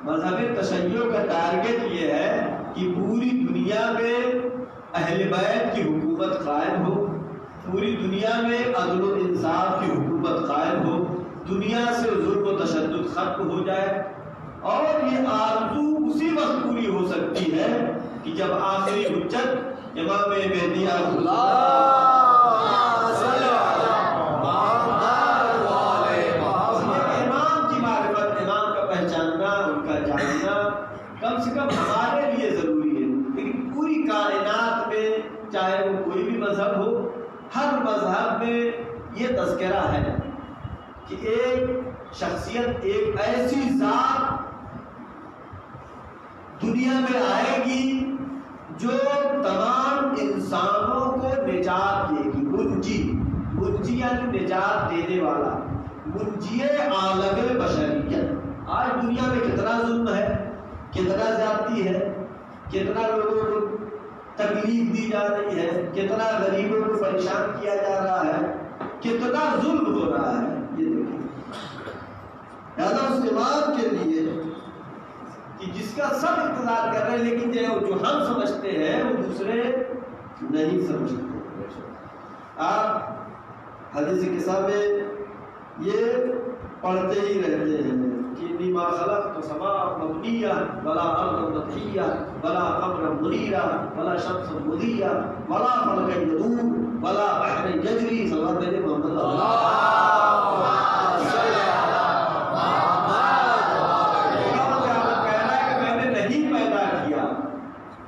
S7: مذہب تشیع کا ٹارگٹ یہ ہے کہ پوری دنیا میں اہل بیت کی حکومت قائم ہو، پوری دنیا میں عدل و انصاف کی حکومت قائم ہو، دنیا سے ظلم و تشدد ختم ہو جائے۔ اور یہ آرزو اسی وقت پوری ہو سکتی ہے کہ جب آخری حجت امام مہدی امام کی معرفت، امام کا پہچاننا، ان کا جاننا کم سے کم ہمارے لیے ضروری ہے، لیکن پوری کائنات میں چاہے وہ کوئی بھی مذہب ہو، ہر مذہب میں یہ تذکرہ ہے کہ ایک شخصیت، ایک ایسی ذات دنیا میں آئے گی جو تمام انسانوں کو نجات دے گی۔ منجی یعنی نجات دینے والا، منجی عالم بشریت۔ آج دنیا میں کتنا ظلم ہے، کتنا زیادتی ہے، کتنا لوگوں کو تکلیف دی جا رہی ہے، کتنا غریبوں کو پریشان کیا جا رہا ہے، کتنا ظلم ہو رہا ہے، یہ دیکھیں۔ لہذا اس امام کے لیے کہ جس کا سب انتظار کر رہے ہیں، لیکن جو ہم سمجھتے ہیں وہ دوسرے نہیں سمجھتے۔ آپ حدیث قصہ میں یہ پڑھتے ہی رہتے ہیں کہ انی ما خلقت سماء مبنیہ ولا ارض مطحیہ ولا قمرا منیرا ولا شمس مضیہ ولا فلک یدور ولا بحر یجری۔ صلوات محمد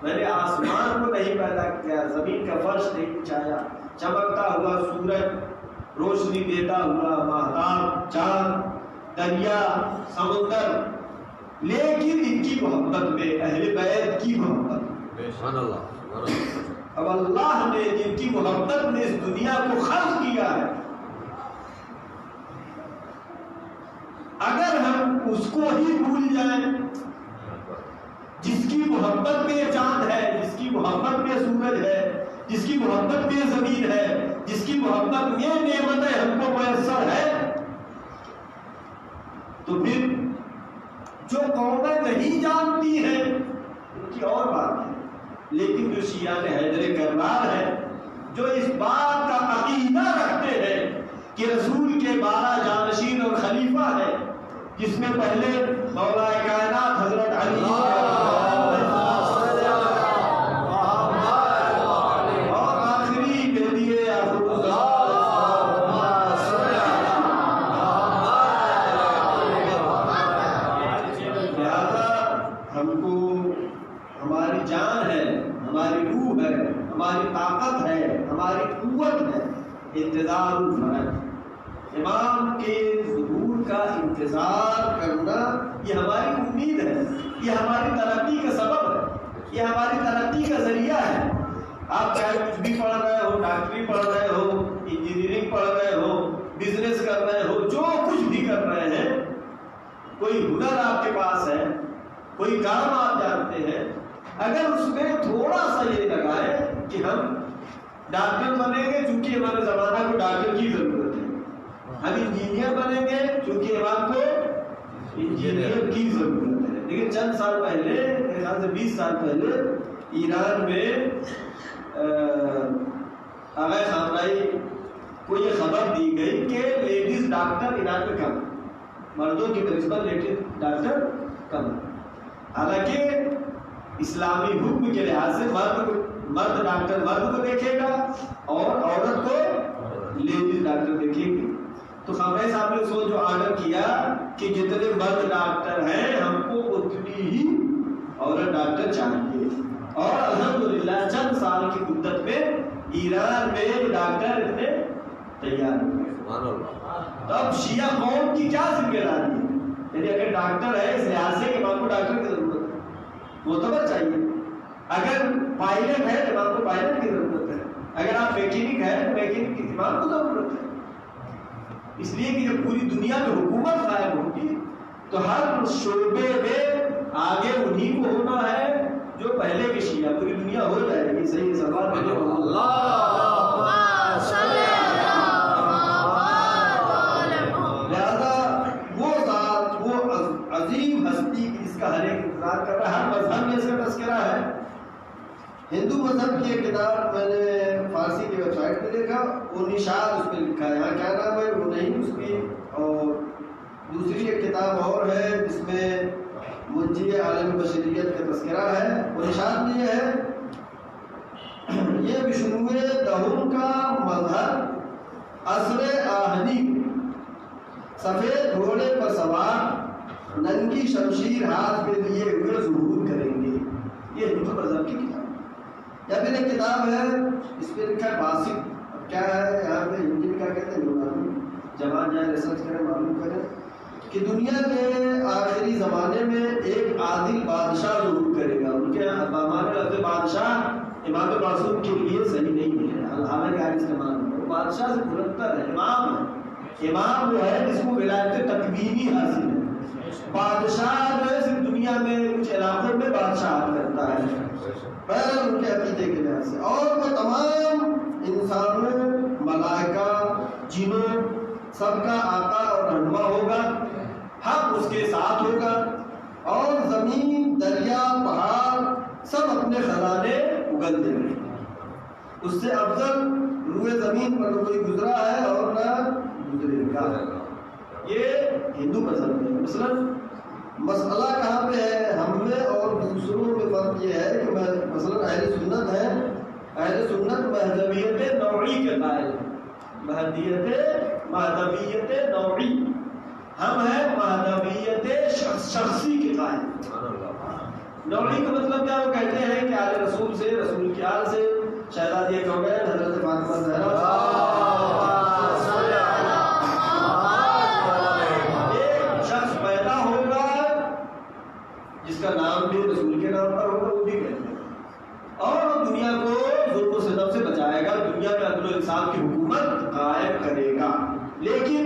S7: میں نے آسمان کو نہیں پیدا کیا، زمین کا فرش نہیں بچھایا، چمکتا ہوا سورج، روشنی دیتا ہوا ماہتاب، چاند، دریا، سمندر، لیکن ان کی محبت میں، اہل بیت کی محبت، اب اللہ نے جن کی محبت نے اس دنیا کو خلق کیا ہے، اگر ہم اس کو ہی بھول جائیں، جس کی محبت میں چاند ہے، جس کی محبت میں سورج ہے، جس کی محبت میں زمین ہے، جس کی محبت میں نعمتیں ہم کو میسر ہے، تو پھر جو قومیں نہیں جانتی ہیں ان کی اور بات ہے، لیکن جو شیعان حیدر کرار ہے، جو اس بات کا عقیدہ رکھتے ہیں کہ رسول کے 12 جانشین اور خلیفہ ہے، جس میں پہلے مولا کائنات حضرت علی اور آخری مہدی لہذا ہم کو ہماری جان ہے، ہماری روح ہے، ہماری طاقت ہے، ہماری قوت ہے انتظار الفرج، امام کے ظہور کا انتظار کرنا، یہ ہماری امید ہے، یہ ہماری ترقی کا سبب ہے، یہ ہماری ترقی کا ذریعہ ہے۔ آپ چاہے کچھ بھی پڑھ رہے ہو، ڈاکٹری پڑھ رہے ہو، انجینئرنگ پڑھ رہے ہو، کوئی ہنر آپ کے پاس ہے، کوئی کام آپ جانتے ہیں، اگر اس میں تھوڑا سا یہ لگائے کہ ہم ڈاکٹر بنیں گے چونکہ ہمارے زمانہ کو ڈاکٹر کی ضرورت ہے، ہم انجینئر بنیں گے چونکہ ہم کو انجینئر کی ضرورت ہے. لیکن چند سال پہلے، میرے خیال سے 20 سال پہلے، ایران میں آغا خامنائی کو یہ خبر دی گئی کہ لیڈیز ڈاکٹر ایران میں کم، مردوں کی بنسبت لیڈیز ڈاکٹر کم. حالانکہ اسلامی حکم کے لحاظ سے مرد ڈاکٹر مرد کو دیکھے گا اور عورت کو لیڈیز ڈاکٹر دیکھے گی. تو خامنائی صاحب نے سو جو آرڈر کیا کہ جتنے مرد ڈاکٹر ہیں ہم کو اتنی ہی عورت ڈاکٹر چاہیے، اور الحمدللہ چند سال کی مدت میں ایران میں ڈاکٹر اتنے تیار ہوئے. تو اب شیعہ قوم کی کیا ذمہ داری ہے؟ یعنی اگر ڈاکٹر ہے اس لحاظ سے کہ آپ کو ڈاکٹر کی ضرورت ہے، معتبر چاہیے. اگر پائلٹ ہے تو آپ کو پائلٹ کی ضرورت ہے، اگر آپ میکینک ہے تو میکینک کی دماغ کو ضرورت ہے. اس لیے کہ جب پوری دنیا میں حکومت قائم ہوگی تو ہر شعبے میں آگے انہیں کو ہونا ہے جو پہلے کے شیعہ. پوری دنیا ہو جائے گی. صحیح سوال ہے. لہذا وہ ذات، وہ عظیم ہستی جس کا ہر ایک انتظار کر رہا ہے، ہر مذہب میں اس کا تذکرہ ہے. ہندو مذہب کی ایک کتاب میں نے فارسی کی ویب سائٹ پہ دیکھا، وہ نشاد اس پہ لکھا ہے، یہاں کیا نام ہے وہ نہیں اس کی. اور دوسری ایک کتاب اور ہے جس میں منجی عالم بشریت کا تذکرہ ہے. وہ نشاد میں یہ ہے، یہ وشنو دہن کا مظہر عصر آہنی، سفید گھوڑے پر سوار، ننگی شمشیر ہاتھ میں لیے ہوئے ظہور کریں گے. یہ ہندو مذہب کی کتاب. یا پھر ایک کتاب ہے اس پہ لکھا ہے باسق. اب کیا ہے یہاں پہ ہندی میں کیا کہتے ہیں معلوم، جوان جائے ریسرچ کریں معلوم کریں کہ دنیا کے آخری زمانے میں ایک عادل بادشاہ ظہور کرے گا. ان کے یہاں بامان لفظ بادشاہ امام معصوم کے لیے صحیح نہیں ہے، حالانکہ آج استعمال ہے. وہ بادشاہ سے بلندتر ہے، امام ہے. امام وہ ہے جس کو ولایت تکوینی حاصل ہے. بادشاہ جو ہے صرف دنیا میں کچھ علاقوں میں بادشاہت کرتا ہے پہلے ان کے عقیدے کے لحاظ سے. اور وہ تمام انسانوں، ملائکہ، جنوں سب کا آقا اور رہنما ہوگا. حق اس کے ساتھ ہوگا اور زمین، دریا، پہاڑ سب اپنے خزانے اگل دیں گے. اس سے افضل روئے زمین پر کوئی گزرا ہے اور نہ گزرے گا. یہ ہندو مذہب ہے. مثلا مسئلہ کہاں پہ ہے ہم میں اور دوسروں میں فرق یہ ہے کہ مثلا اہل سنت ہے، اہل سنت مہذبیت نوعی کے قائل ہے. مہذبیت نوعی، ہم ہیں مہذبیت شخصی کے قائل. نوعی کا مطلب کیا؟ وہ کہتے ہیں کہ آل رسول سے، رسول کے آل سے شہزادی کونین حضرت فاطمہ زہرا ایک شخص پیدا ہوگا جس کا نام بھی رسول کے نام پر ہوگا، وہ بھی کہتے ہیں. اور وہ دنیا کو ظلم و ستم سے بچائے گا، دنیا میں عدل و انصاف کی حکومت قائم کرے گا. لیکن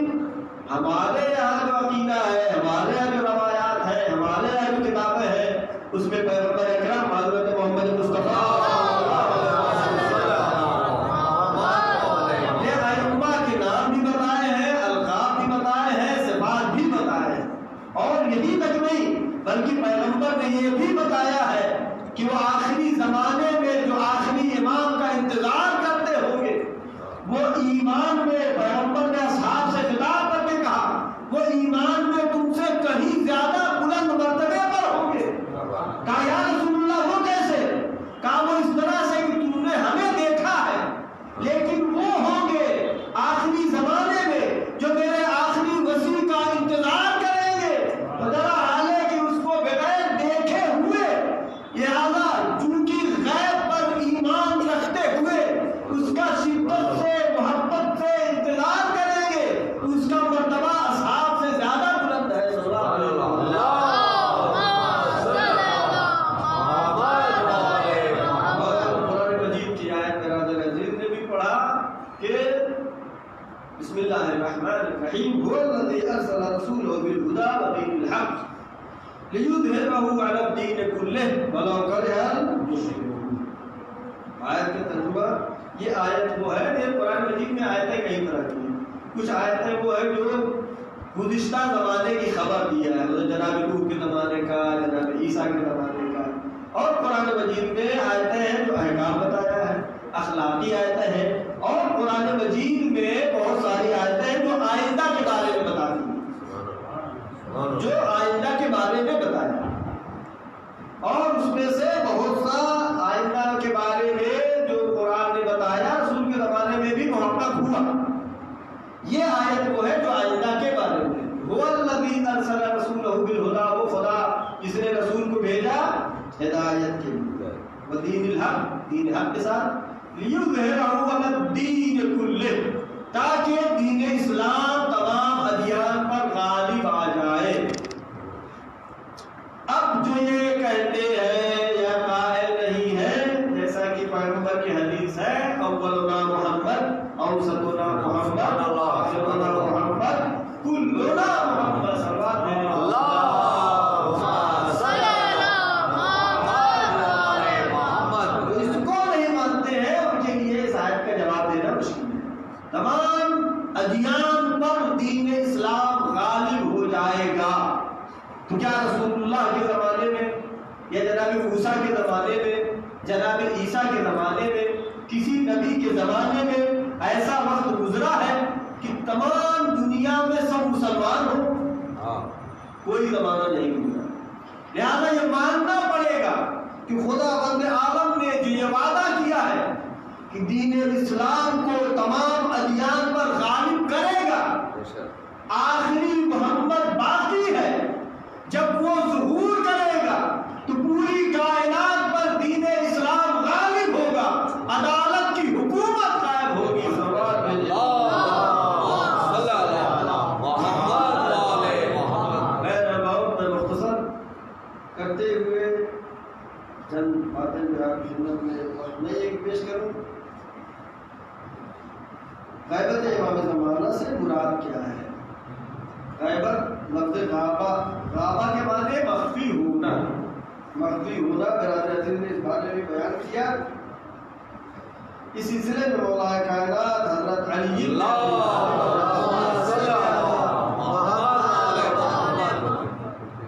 S7: ہمارے یہاں جو عقیدہ ہے، ہمارے یہاں جو روایات ہیں، ہمارے یہاں جو کتابیں ہیں، اس میں پیغمبر اکرم حضرت محمد مصطفیٰ نے ائمہ کے نام بھی بتائے ہیں، القاب بھی بتائے ہیں، صفات بھی بتائے ہیں. اور یہی تک نہیں بلکہ پیغمبر نے یہ بھی بتایا ہے کہ وہ آخری زمانے میں جو آخری امام کا انتظار کرتے ہوں گے، وہ ایمان میں پیغمبر نے اصحاب سے خطاب کر کے کہا وہ ایمان میں تم سے کہیں زیادہ بلند مرتبے پر ہوں گے. کہا یا رسول اللہ وہ کیسے؟ کہا وہ اس طرح سے کہ تم نے ہمیں دیکھا ہے، لیکن وہ ہوں گے آخری زمانے میں جو میرے آخری وسیع کا انتظار کریں گے. تو ذرا حال ہے کہ اس کو بغیر دیکھے ہوئے، لہذا چونکہ غیب پر ایمان رکھتے ہوئے اس کا شدت سے، محبت سے، الحق لیظہرہ علی الدین کلہ ولو کرہ المشرکون۔ آیت کا ترجمہ، یہ آیت وہ ہے، یہ قرآن مجید میں آیتیں کئی طرح کی ہیں۔ کچھ آیتیں وہ ہے جو گزشتہ زمانے کی خبر دیا ہے، جناب نوح کے زمانے کا، جناب عیسیٰ کے زمانے کا، اور قرآن مجید میں آیتیں ہیں جو احکام بتایا ہے، اخلاقی آیتیں ہیں، اور قرآن مجید میں بہت ساری آیتیں ہیں جو آئندہ کے بارے میں بتاتی ہیں، جو آئندہ کے بارے میں بتایا، اور اس میں سے بہت سا آئندہ کے بارے میں جو قرآن نے بتایا رسول کے زمانے میں بھی محقق ہوا۔ یہ آیت وہ ہے جو آئندہ کے بارے میں، هو الذی ارسل رسولہ بالہدی، وہ خدا جس نے رسول کو بھیجا ہدایت کے لیے، ودین الحق، دین حق کے ساتھ، لیظہرہ علی الدین کلہ، تاکہ دین اسلام تمام ادیان پر غالب آ جائے۔ اب جو یہ کہتے ہیں یا قائل نہیں ہے، جیسا کہ پیغمبر کی حدیث ہے، اولنا محمد، اوسطنا محمد، آخرنا محمد، کلنا محمد صلی اللہ علیہ وسلم۔ جو اس کو نہیں مانتے ہیں ان کے لیے اس آیت کا جواب دینا مشکل ہے۔ تمام ادیان پر دین اسلام غالب ہو جائے گا، تو کیا رسول اللہ کے زمانے میں یا جناب موسیٰ کے زمانے میں، جناب عیسیٰ کے زمانے میں، کسی نبی کے زمانے میں ایسا وقت گزرا ہے کہ تمام دنیا میں سب مسلمان ہوں؟ کوئی زمانہ نہیں گزرا۔ لہذا یہ ماننا پڑے گا کہ خدا بند عالم نے جو یہ وعدہ کیا ہے کہ دین اسلام کو تمام ادیان پر غالب کرے گا، آخری محمد باقی ہے، جب وہ ظہور کرے گا تو پوری کائنات پر دین اسلام غالب ہوگا، عدالت کی حکومت قائم ہوگی۔ میں مختصر کرتے ہوئے چند باتیں جو آپ کی خدمت میں ایک پیش کروں۔ غیبت امام زمانہ سے مراد کیا ہے؟ غیبت لفظ غابہ کے معنی مخفی ہونا، مخفی ہونا برادر عزیز نے اس بارے میں بیان کیا۔ اس سلسلے میں مولا کائنات حضرت علی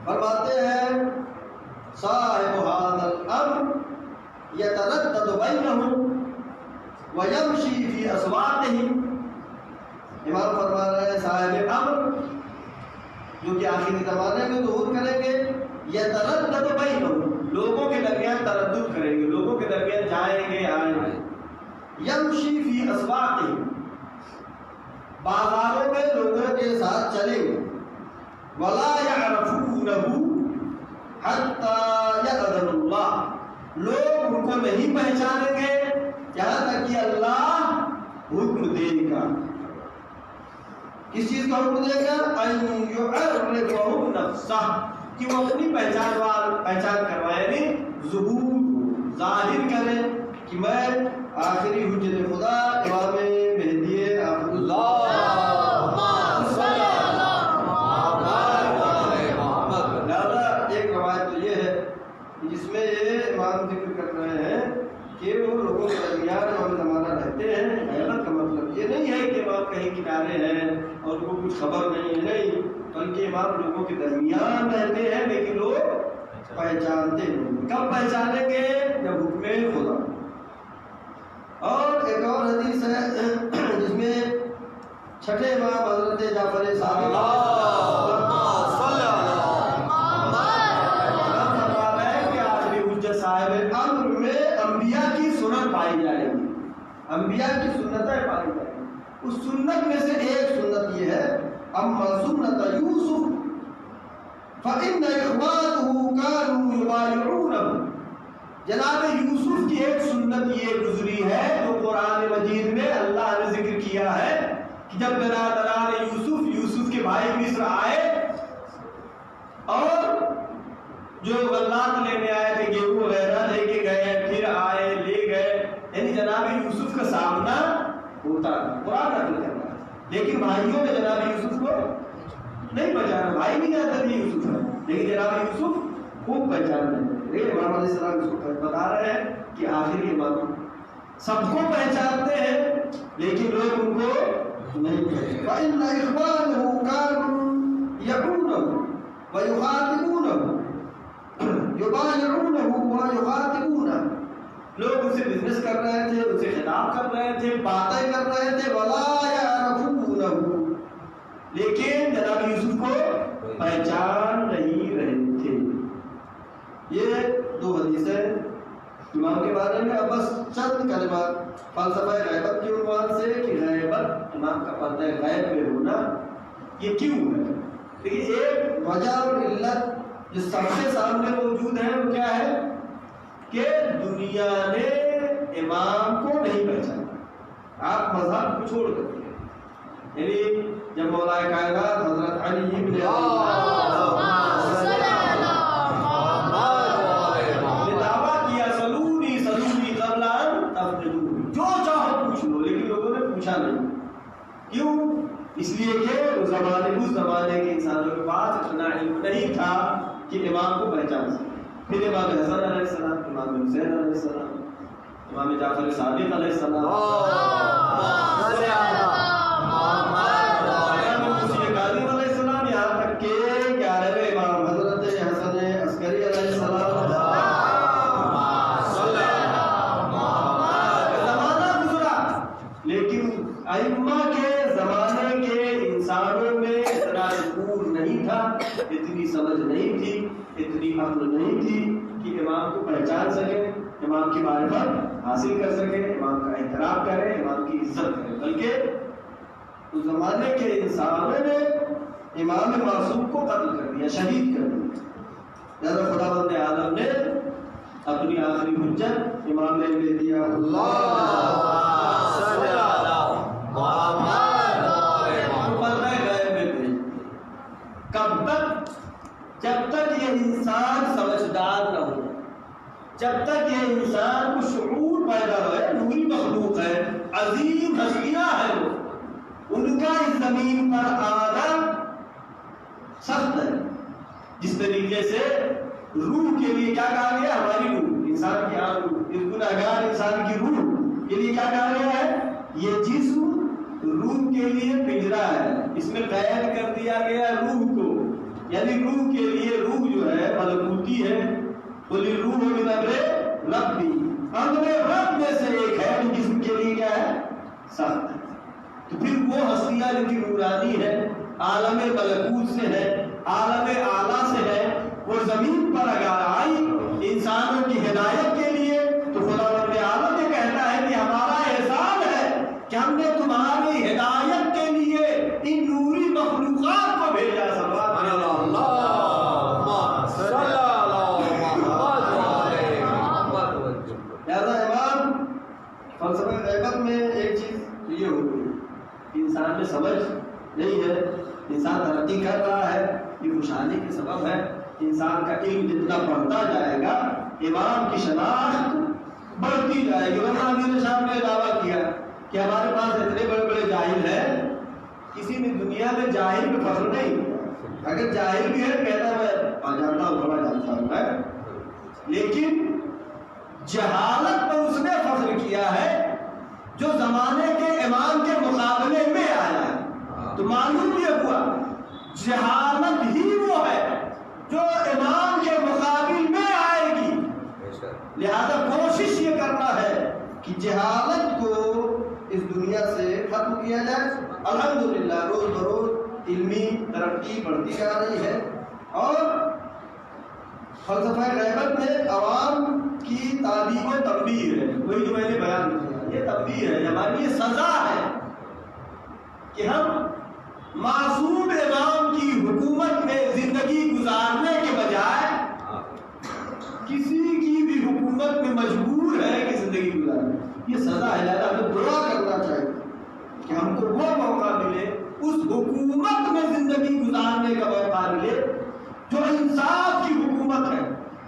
S7: فرماتے ہیں صاحب هذا الامر يتردد بينهم ويمشي في اسواقهم۔ امام فرما رہے ہیں صاحب امر جو کہ آخری زمانے میں ظہور کریں گے، یتردد بینہم، لوگوں کے درمیان تردد کریں گے، لوگوں کے درمیان جائیں گے آئیں گے، یمشی فی اسواقہم، بازاروں میں لوگوں کے ساتھ چلیں گے، ولا یعرفونہ حتی یأذن اللہ، لوگ ان کو نہیں پہچانیں گے یہاں تک کہ اللہ حکم دے گا۔ کس چیز کا حکم دے گا؟ ان یعرفہ نفسہ، کہ وہ اپنی پہچان کروائے، یعنی ظہور ظاہر کرے کہ میں آخری حجت خدا امام مہدی ایک روایت تو یہ ہے جس میں یہ امام ذکر کر رہے ہیں کہ وہ لوگوں کے درمیان امام زمانہ رہتے ہیں۔ غیبت کا مطلب یہ نہیں ہے کہ امام کہیں کنارے ہیں اور ان کو کچھ خبر نہیں ہے، نہیں، بلکہ امام لوگوں کے درمیان رہتے ہیں لیکن لوگ پہچانتے نہیں۔ کب پہچانیں گے؟ جب حکم خدا۔ اور ایک اور حدیث ہے جس میں چھٹے امام حضرت جعفر صادق صاحب امر میں انبیاء کی سنت پائی جائے گی، انبیاء کی سنتیں پائی جائیں گی۔ اس سنت میں سے ایک سنت یہ ہے، اما سنت یوسف فإن اخوانه كانوا يبايعونه، جناب یوسف کی ایک سنت یہ گزری ہے جو قرآن مجید میں اللہ نے ذکر کیا ہے کہ جب برادران یوسف کے بھائی مصر آئے اور جو غلات لینے آئے تھے، گیہوں وغیرہ لے کے گئے، پھر آئے لے گئے، یعنی جناب یوسف کا سامنا ہوتا تھا، قرآن نقل کرنا، لیکن بھائیوں نے جناب یوسف کو نہیں پہچانا، بھائی بھی جانتے تھے یوسف ہے، لیکن جناب یوسف خوب پہچان رہے، لیکن امام علیہ السلام اس کو بتا رہے ہیں کہ آخر یہ بات سب کو پہچانتے ہیں لیکن لوگ ان کو نہیں پہچانتے۔ فَإِنَّ إِخْوَانَهُ كَانُوا يَعُونَهُ وَيُخَاطِبُونَهُ يُبَايِعُونَهُ وَيُخَاطِبُونَهُ، لوگ ان سے بزنس کر رہے تھے، ان سے خطاب کر رہے تھے، باتیں کر رہے تھے، وَلَا يَعْرَفُونَهُ، لیکن جناب یوسف کو پہچان نہیں رہے تھے۔ یہ دو حدیثیں امام کے بارے میں، اب بس چند کلمات فلسفہ غیبت کے عنوان سے کہ غیبت امام کا پردہ غیب میں ہونا یہ کیوں ہے۔ دیکھیے ایک وجہ اور علت جو سب سے سامنے موجود ہے وہ کیا ہے کہ دنیا نے امام کو نہیں پہچانا، آپ مذہب کو چھوڑ کر کے، یعنی جب مولا کائنات حضرت علی ابن نہیں، کیوں؟ اس لیے کہ اس زمانے کے انسانوں کے پاس اتنا علم نہیں تھا کہ امام کو پہچان سکے۔ پھر امام حسن علیہ السلام، امام حسین علیہ السلام، امام جعفر صادق علیہ السلام، کاظم علیہ السلام، یہاں تک کہ 11ویں امام حضرت حسن عسکری علیہ السلام۔ ائمہ کے زمانے کے انسانوں میں اتنا شعور نہیں تھا، اتنی سمجھ نہیں تھی، اتنی عقل نہیں تھی کہ امام کو پہچان سکے، امام کی معرفت حاصل کر سکے، امام کا احترام کرے، امام کی عزت کرے، بلکہ اس زمانے کے انسانوں نے امام معصوم کو قتل کر دیا، شہید کر دیا۔ لہذا خداوند عالم نے اپنی آخری حجت امام نے دے دیا، کب تک؟ جب تک یہ انسان سمجھدار نہ ہو، جب تک یہ انسان کو شعور پیدا ہو، نوری مخلوق ہے، عظیم ہستیاں ہیں، وہ ان کا اس زمین پر آنا سخت ہے۔ جس طریقے سے روح کے لیے کیا کہا گیا، ہماری روح، انسان کی روح، اس گنہگار انسان کی روح کے لیے کیا کہا گیا ہے، یہ جسم روح کے لیے پنجرا ہے، اس میں قید کر دیا گیا روح کو، یعنی روح کے لیے، روح جو ہے ملکوتی ہے، قل الروح من امر ربی، امر رب میں سے ایک ہے، جسم کے لیے کیا ہے، سخت ہے۔ تو پھر وہ ہستیاں جو کہ نورانی ہے، عالم ملکوت سے ہے، عالم اعلیٰ سے ہے، وہ زمین پر اگر آئی انسانوں کی ہدایت کے لیے، تو خداوند عالم یہ کہتا ہے کہ ہمارا احسان ہے کہ ہم نے تمہاری ہدایت کے لیے ان نوری مخلوقات کو بھیجا۔ لہذا امام فلسفہ غیبت میں ایک چیز یہ ہوتی ہے کہ انسان میں سمجھ نہیں ہے، انسان ترقی کر رہا ہے، یہ خوشحالی کے سبب ہے، انسان کا علم جتنا بڑھتا جائے گا امام کی شناخت بڑھتی جائے گی۔ ورنہ امیر صاحب نے دعویٰ کیا کہ ہمارے پاس اتنے بڑے بڑے جاہل ہیں، کسی نے دنیا میں جاہل میں فخر نہیں، اگر جاہل بھی ہے کہتا ہے میں جانتا ہوں، بڑا جانتا ہوں میں، لیکن جہالت پر اس نے فخر کیا ہے جو زمانے کے امام کے مقابلے میں آیا ہے۔ تو معلوم یہ ہوا جہالت ہی وہ ہے جو امام کے مقابل میں آئے گی۔ لہذا کوشش یہ کرنا ہے کہ جہالت کو اس دنیا سے ختم کیا جائے۔ الحمدللہ روز بروز علمی ترقی بڑھتی جا رہی ہے، اور فلسفہ غیبت میں عوام کی تعلیم و تنبیہ ہے، وہی جو میں نے بیان کیا، یہ تنبیہ ہے، ہماری یہ سزا ہے کہ ہم معصوم امام کی حکومت میں زندگی گزارنے کے بجائے کسی کی بھی حکومت میں مجبور ہے کہ زندگی گزارنے، یہ سزا ہے۔ لہذا ہمیں دعا کرنا چاہیے کہ ہم کو وہ موقع ملے، اس حکومت میں زندگی گزارنے کا موقع ملے جو انصاف کی حکومت ہے،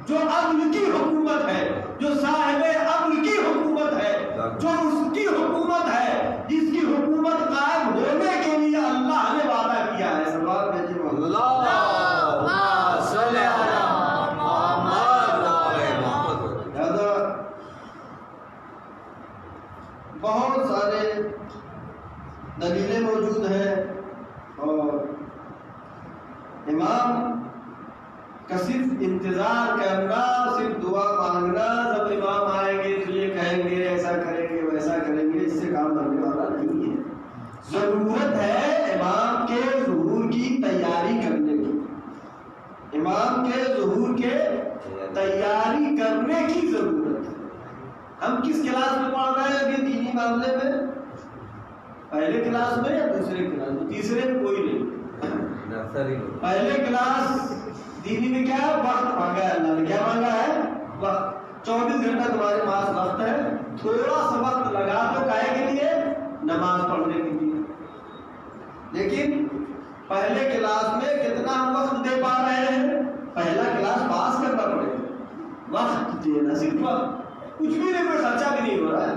S7: جو عدل کی حکومت ہے، جو صاحب عدل کی حکومت ہے، جو اس کی حکومت ہے جس کی حکومت قائم ہونے کے لیے اللہ نے وعدہ کیا ہے۔ سوال کہ صرف انتظار کرنا، صرف دعا مانگنا، جب امام آئیں گے تو یہ کہیں گے ایسا کریں گے ویسا کریں گے، اس سے کام بننے والا نہیں ہے۔ ضرورت ہے امام کے ظہور کی تیاری کرنے کی، امام کے ظہور کے تیاری کرنے کی ضرورت ہے۔ ہم کس کلاس میں پڑھ رہے ہیں ابھی دینی معاملے میں؟ پہلے کلاس میں یا دوسرے کلاس میں؟ تیسرے میں کوئی نہیں۔ پہلے کلاس دینی میں کیا ہے؟ وقت مانگا ہے اللہ نے۔ کیا مانگا ہے؟ وقت۔ 24 گھنٹہ تمہارے پاس وقت ہے، تھوڑا سا وقت لگا دو کاہے کے لیے؟ نماز پڑھنے کے لیے۔ لیکن پہلے کلاس میں کتنا ہم وقت دے پا رہے ہیں؟ پہلا کلاس پاس کرنا پڑے گا، وقت دینا، صرف وقت، کچھ بھی نہیں، کوئی خرچہ بھی نہیں ہو رہا ہے،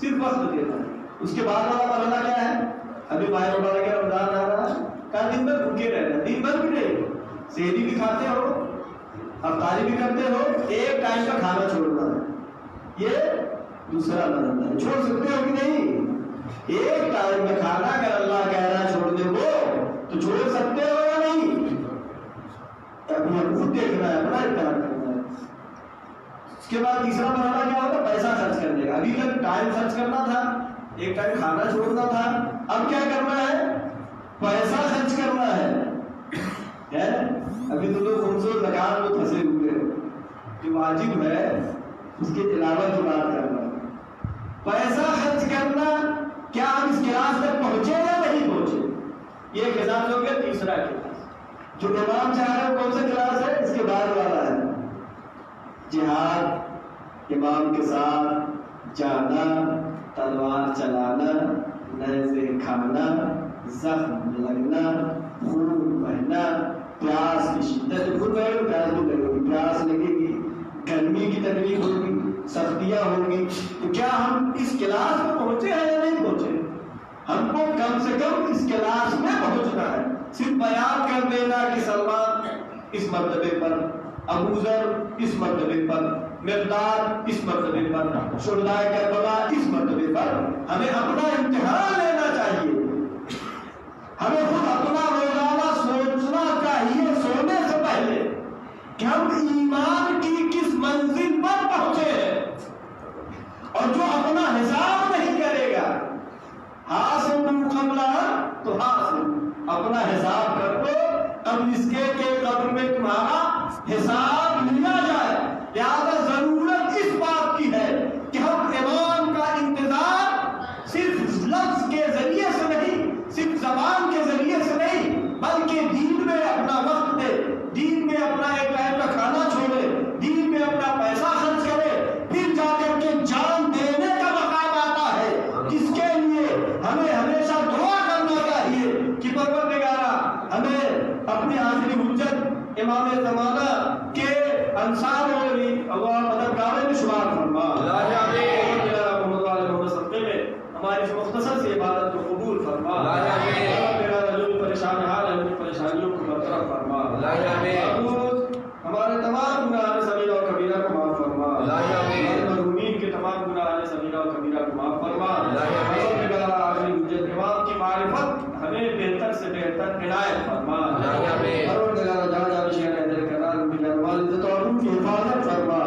S7: صرف وقت دینا۔ اس کے بعد والا مرحلہ کیا ہے؟ ابھی ماہ مبارک رمضان آ رہا ہے، کل دن بھر بھوکے رہنا، دن بھر بھی نہیں، سحری بھی کھاتے ہو، افطاری بھی کرتے ہو، ایک ٹائم کا کھانا چھوڑنا ہے، یہ دوسرا مرحلہ ہے۔ چھوڑ سکتے ہو کہ نہیں؟ ایک ٹائم کا کھانا اگر اللہ کہہ رہا ہے چھوڑ دے وہ تو چھوڑ سکتے ہو یا نہیں؟ اپنا خود دیکھنا ہے، اپنا امتحان کرنا ہے۔ اس کے بعد تیسرا مرحلہ کیا ہوگا؟ پیسہ خرچ کرنے کا۔ ابھی تک ٹائم خرچ کرنا تھا، ایک ٹائم کھانا چھوڑنا تھا، اب کیا کرنا ہے؟ پیسہ خرچ کرنا ہے۔ ابھی تو لوگ خمس و زکات میں پھنسے ہوئے ہیں، جو واجب ہے اس کے علاوہ جو بات کرنا ہے پیسہ خرچ کرنا۔ کیا ہم اس کلاس تک پہنچے یا نہیں پہنچے؟ یہ کلاس ہو گیا تیسرا کلاس۔ جو امام چاہ رہے ہیں کون سا کلاس ہے؟ اس کے بعد والا ہے جہاد، امام کے ساتھ جانا، تلوار چلانا، نیزے کھانا، زخم لگنا، خون بہنا، پیاس کی شدت، خود بہے گا پیاس بھی لگے گی، پیاس لگے گی، گرمی کی تکلیف ہوگی، سختیاں ہوں گی۔ تو کیا ہم اس کلاس میں پہنچے ہیں یا نہیں پہنچے؟ ہم کو کم سے کم اس کلاس میں پہنچنا ہے۔ صرف بیان کر دینا کہ سلمان اس مرتبے پر، ابو ذر اس مرتبے پر، مقداد اس مرتبے پر، شہداء کربلا اس مرتبے پر۔ ہمیں اپنا امتحان لینا چاہیے، ہمیں خود اپنا روزانہ سوچنا چاہیے سونے سے پہلے کہ ہم ایمان کی کس منزل پر پہنچے ہیں۔ اور جو اپنا حساب نہیں کرے گا، حاسب قبلہ تو حاسب، اپنا حساب کر دو اب اس کے قبر میں تمہارا حساب لیا جائے۔ لہذا ضرورت اس بات کی ہے کہ ہم امام کا انتظار صرف لفظ کے ذریعے سے نہیں، صرف زبان کے ذریعے سے نہیں، بلکہ دین میں اپنا وقت دے، دین میں اپنا ایک ٹائم کا کھانا چھوڑے، دین میں اپنا پیسہ خرچ کرے، پھر جا کر کے جان دینے کا مقام آتا ہے، جس کے لیے ہمیں ہمیشہ دعا کرنا چاہیے کہ پروردگارا ہمیں اپنی آخری حجت امام زمانہ کے انصار اور اللہ مددگاروں میں شمار فرما۔ ہماری اس مختصر سی عبادت کو قبول فرما، جو بھی پریشان حال ہے ان کی پریشانیوں کو برطرف فرما، ہمارے تمام گناہ صغیرہ اور کبیرہ کو معاف فرما، مرحومین کے تمام گناہ صغیرہ اور کبیرہ کو معاف فرما۔ آخری حجت امام کی معرفت ہمیں بہتر سے بہتر عنایت فرما، پروردگار جہاں جہاں شہر حیدر کرار ان کی جانوال عزت اور ان کی حفاظت فرما۔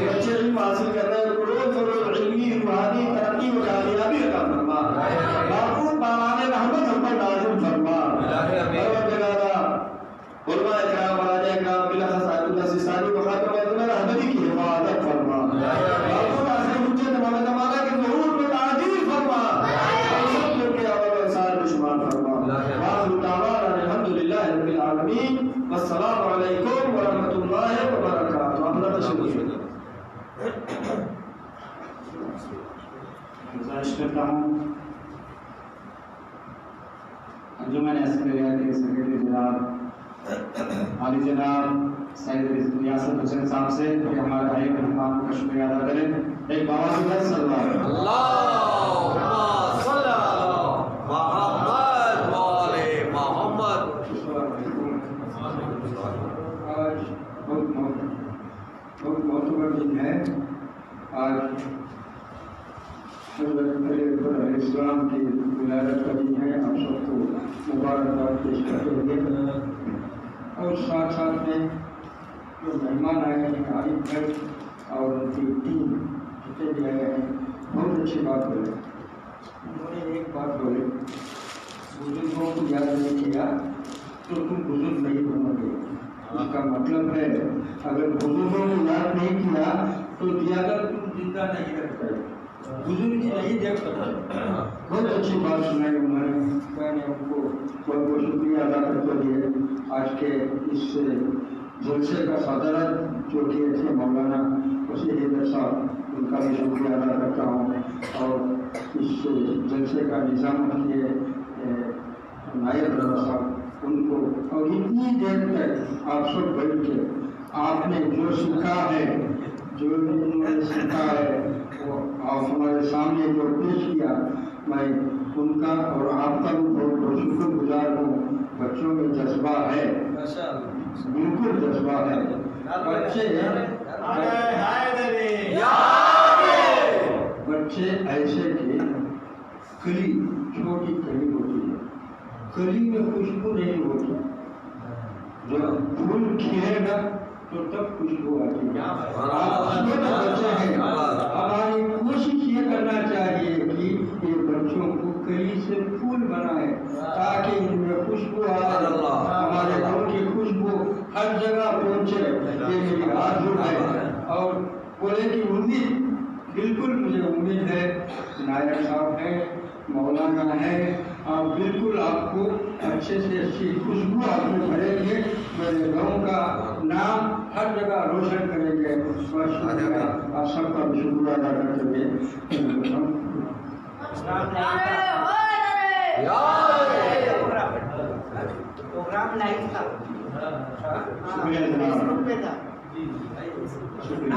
S7: بچے علم حاصل کر رہے ہیں روز روز علمی روحانی ترقی و کامیابی عطا فرما، معقول باران رحمت ہم پر نازل فرما۔ پروردگار علماء اکرام علماء اکرام بلخص آیت اللہ سیستانی وخاتم ادنہ رحمتی کی حفاظت فرما، معقول آخری حجت امام زمانہ کے ظہور میں تعجیل فرما، ہم سب کو کے اول انصار میں شمار فرما۔ وآخر دعوانا الحمدللہ رب العالمین، والسلام علیکم ورحمۃ اللہ وبرکاتہ۔ اپنا تشریف
S2: گزارش کرتا ہوں انجمن عسکریہ کے سیکرٹری جناب عالی جناب سید ریاست حسین صاحب سے کہ ہمارے بھائی مہمان کا شکریہ ادا کریں۔ ایک بابا سے بس
S8: بہت معتبر دن ہے آج، حضرت علیہ السلام کی ولادت کا دن ہے۔ آپ سب کو مبارکباد پیش کرتے ہوئے اور ساتھ ساتھ میں جو مہمان آئے ہیں عارف بھائی اور ان کی ٹیم جتنے بھی آئے ہیں بہت اچھی بات بولے. انہوں نے ایک بات بولے بزرگوں کو یاد نہیں کیا تو تم بزرگ نہیں بنو گے. اس کا مطلب ہے اگر بزرگوں کو یاد نہیں کیا تو زیادہ تم زندہ نہیں رہ پائے, بزرگ نہیں دیکھ سکتے. بہت اچھی بات سنائی انہوں نے. میں نے ان کو بہت بہت شکریہ ادا کرتے ہوئے آج کے اس جلسے کا صدارت جو کیے تھے مولانا وسیع حیدر صاحب, ان کا بھی شکریہ ادا کرتا ہوں. اور اس جلسے کا نظام کیے نائب رضا صاحب, ان کو. اور اتنی دیر تک آپ سب بیٹھ کے آپ نے جو سیکھا ہے, جو انہوں نے سیکھا ہے وہ آپ ہمارے سامنے جو پیش کیا, میں ان کا اور آپ کا بھی بہت بہت شکر گزار ہوں. بچوں میں جذبہ ہے, بالکل جذبہ ہے. بچے ایسے کہ کلی, چھوٹی کلی ہوتی ہے, کلی میں خوشبو نہیں ہوتی. جب پھول کھلے گا تو تب خوشبو آتی ہے. بچے ہیں, ہماری کوشش یہ کرنا چاہیے کہ یہ بچوں کو کلی سے پھول بنائے تاکہ ان میں خوشبو آئے, ہمارے گھر کی خوشبو ہر جگہ پہنچے. یہ میری آرزو ہے. اور بولے کی امید, بالکل مجھے امید ہے نائب صاحب ہیں, مولانا ہے, آپ بالکل آپ کو اچھے سے اچھی خوشبو آپ کو بھریں گے, میرے گاؤں کا نام ہر جگہ روشن کریں گے. آپ سب کا بھی شکریہ ادا کرتے ہوئے
S3: پروگرام لائیو تھا,
S8: شکریہ جناب.
S3: پہ تھا.
S8: شکریہ.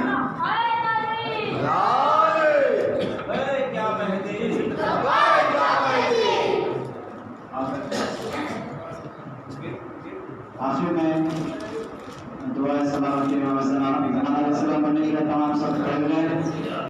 S1: آخر میں دعا سلام کے امام علیہ السلام پڑھنے کے لیے تمام سب کھڑے ہیں.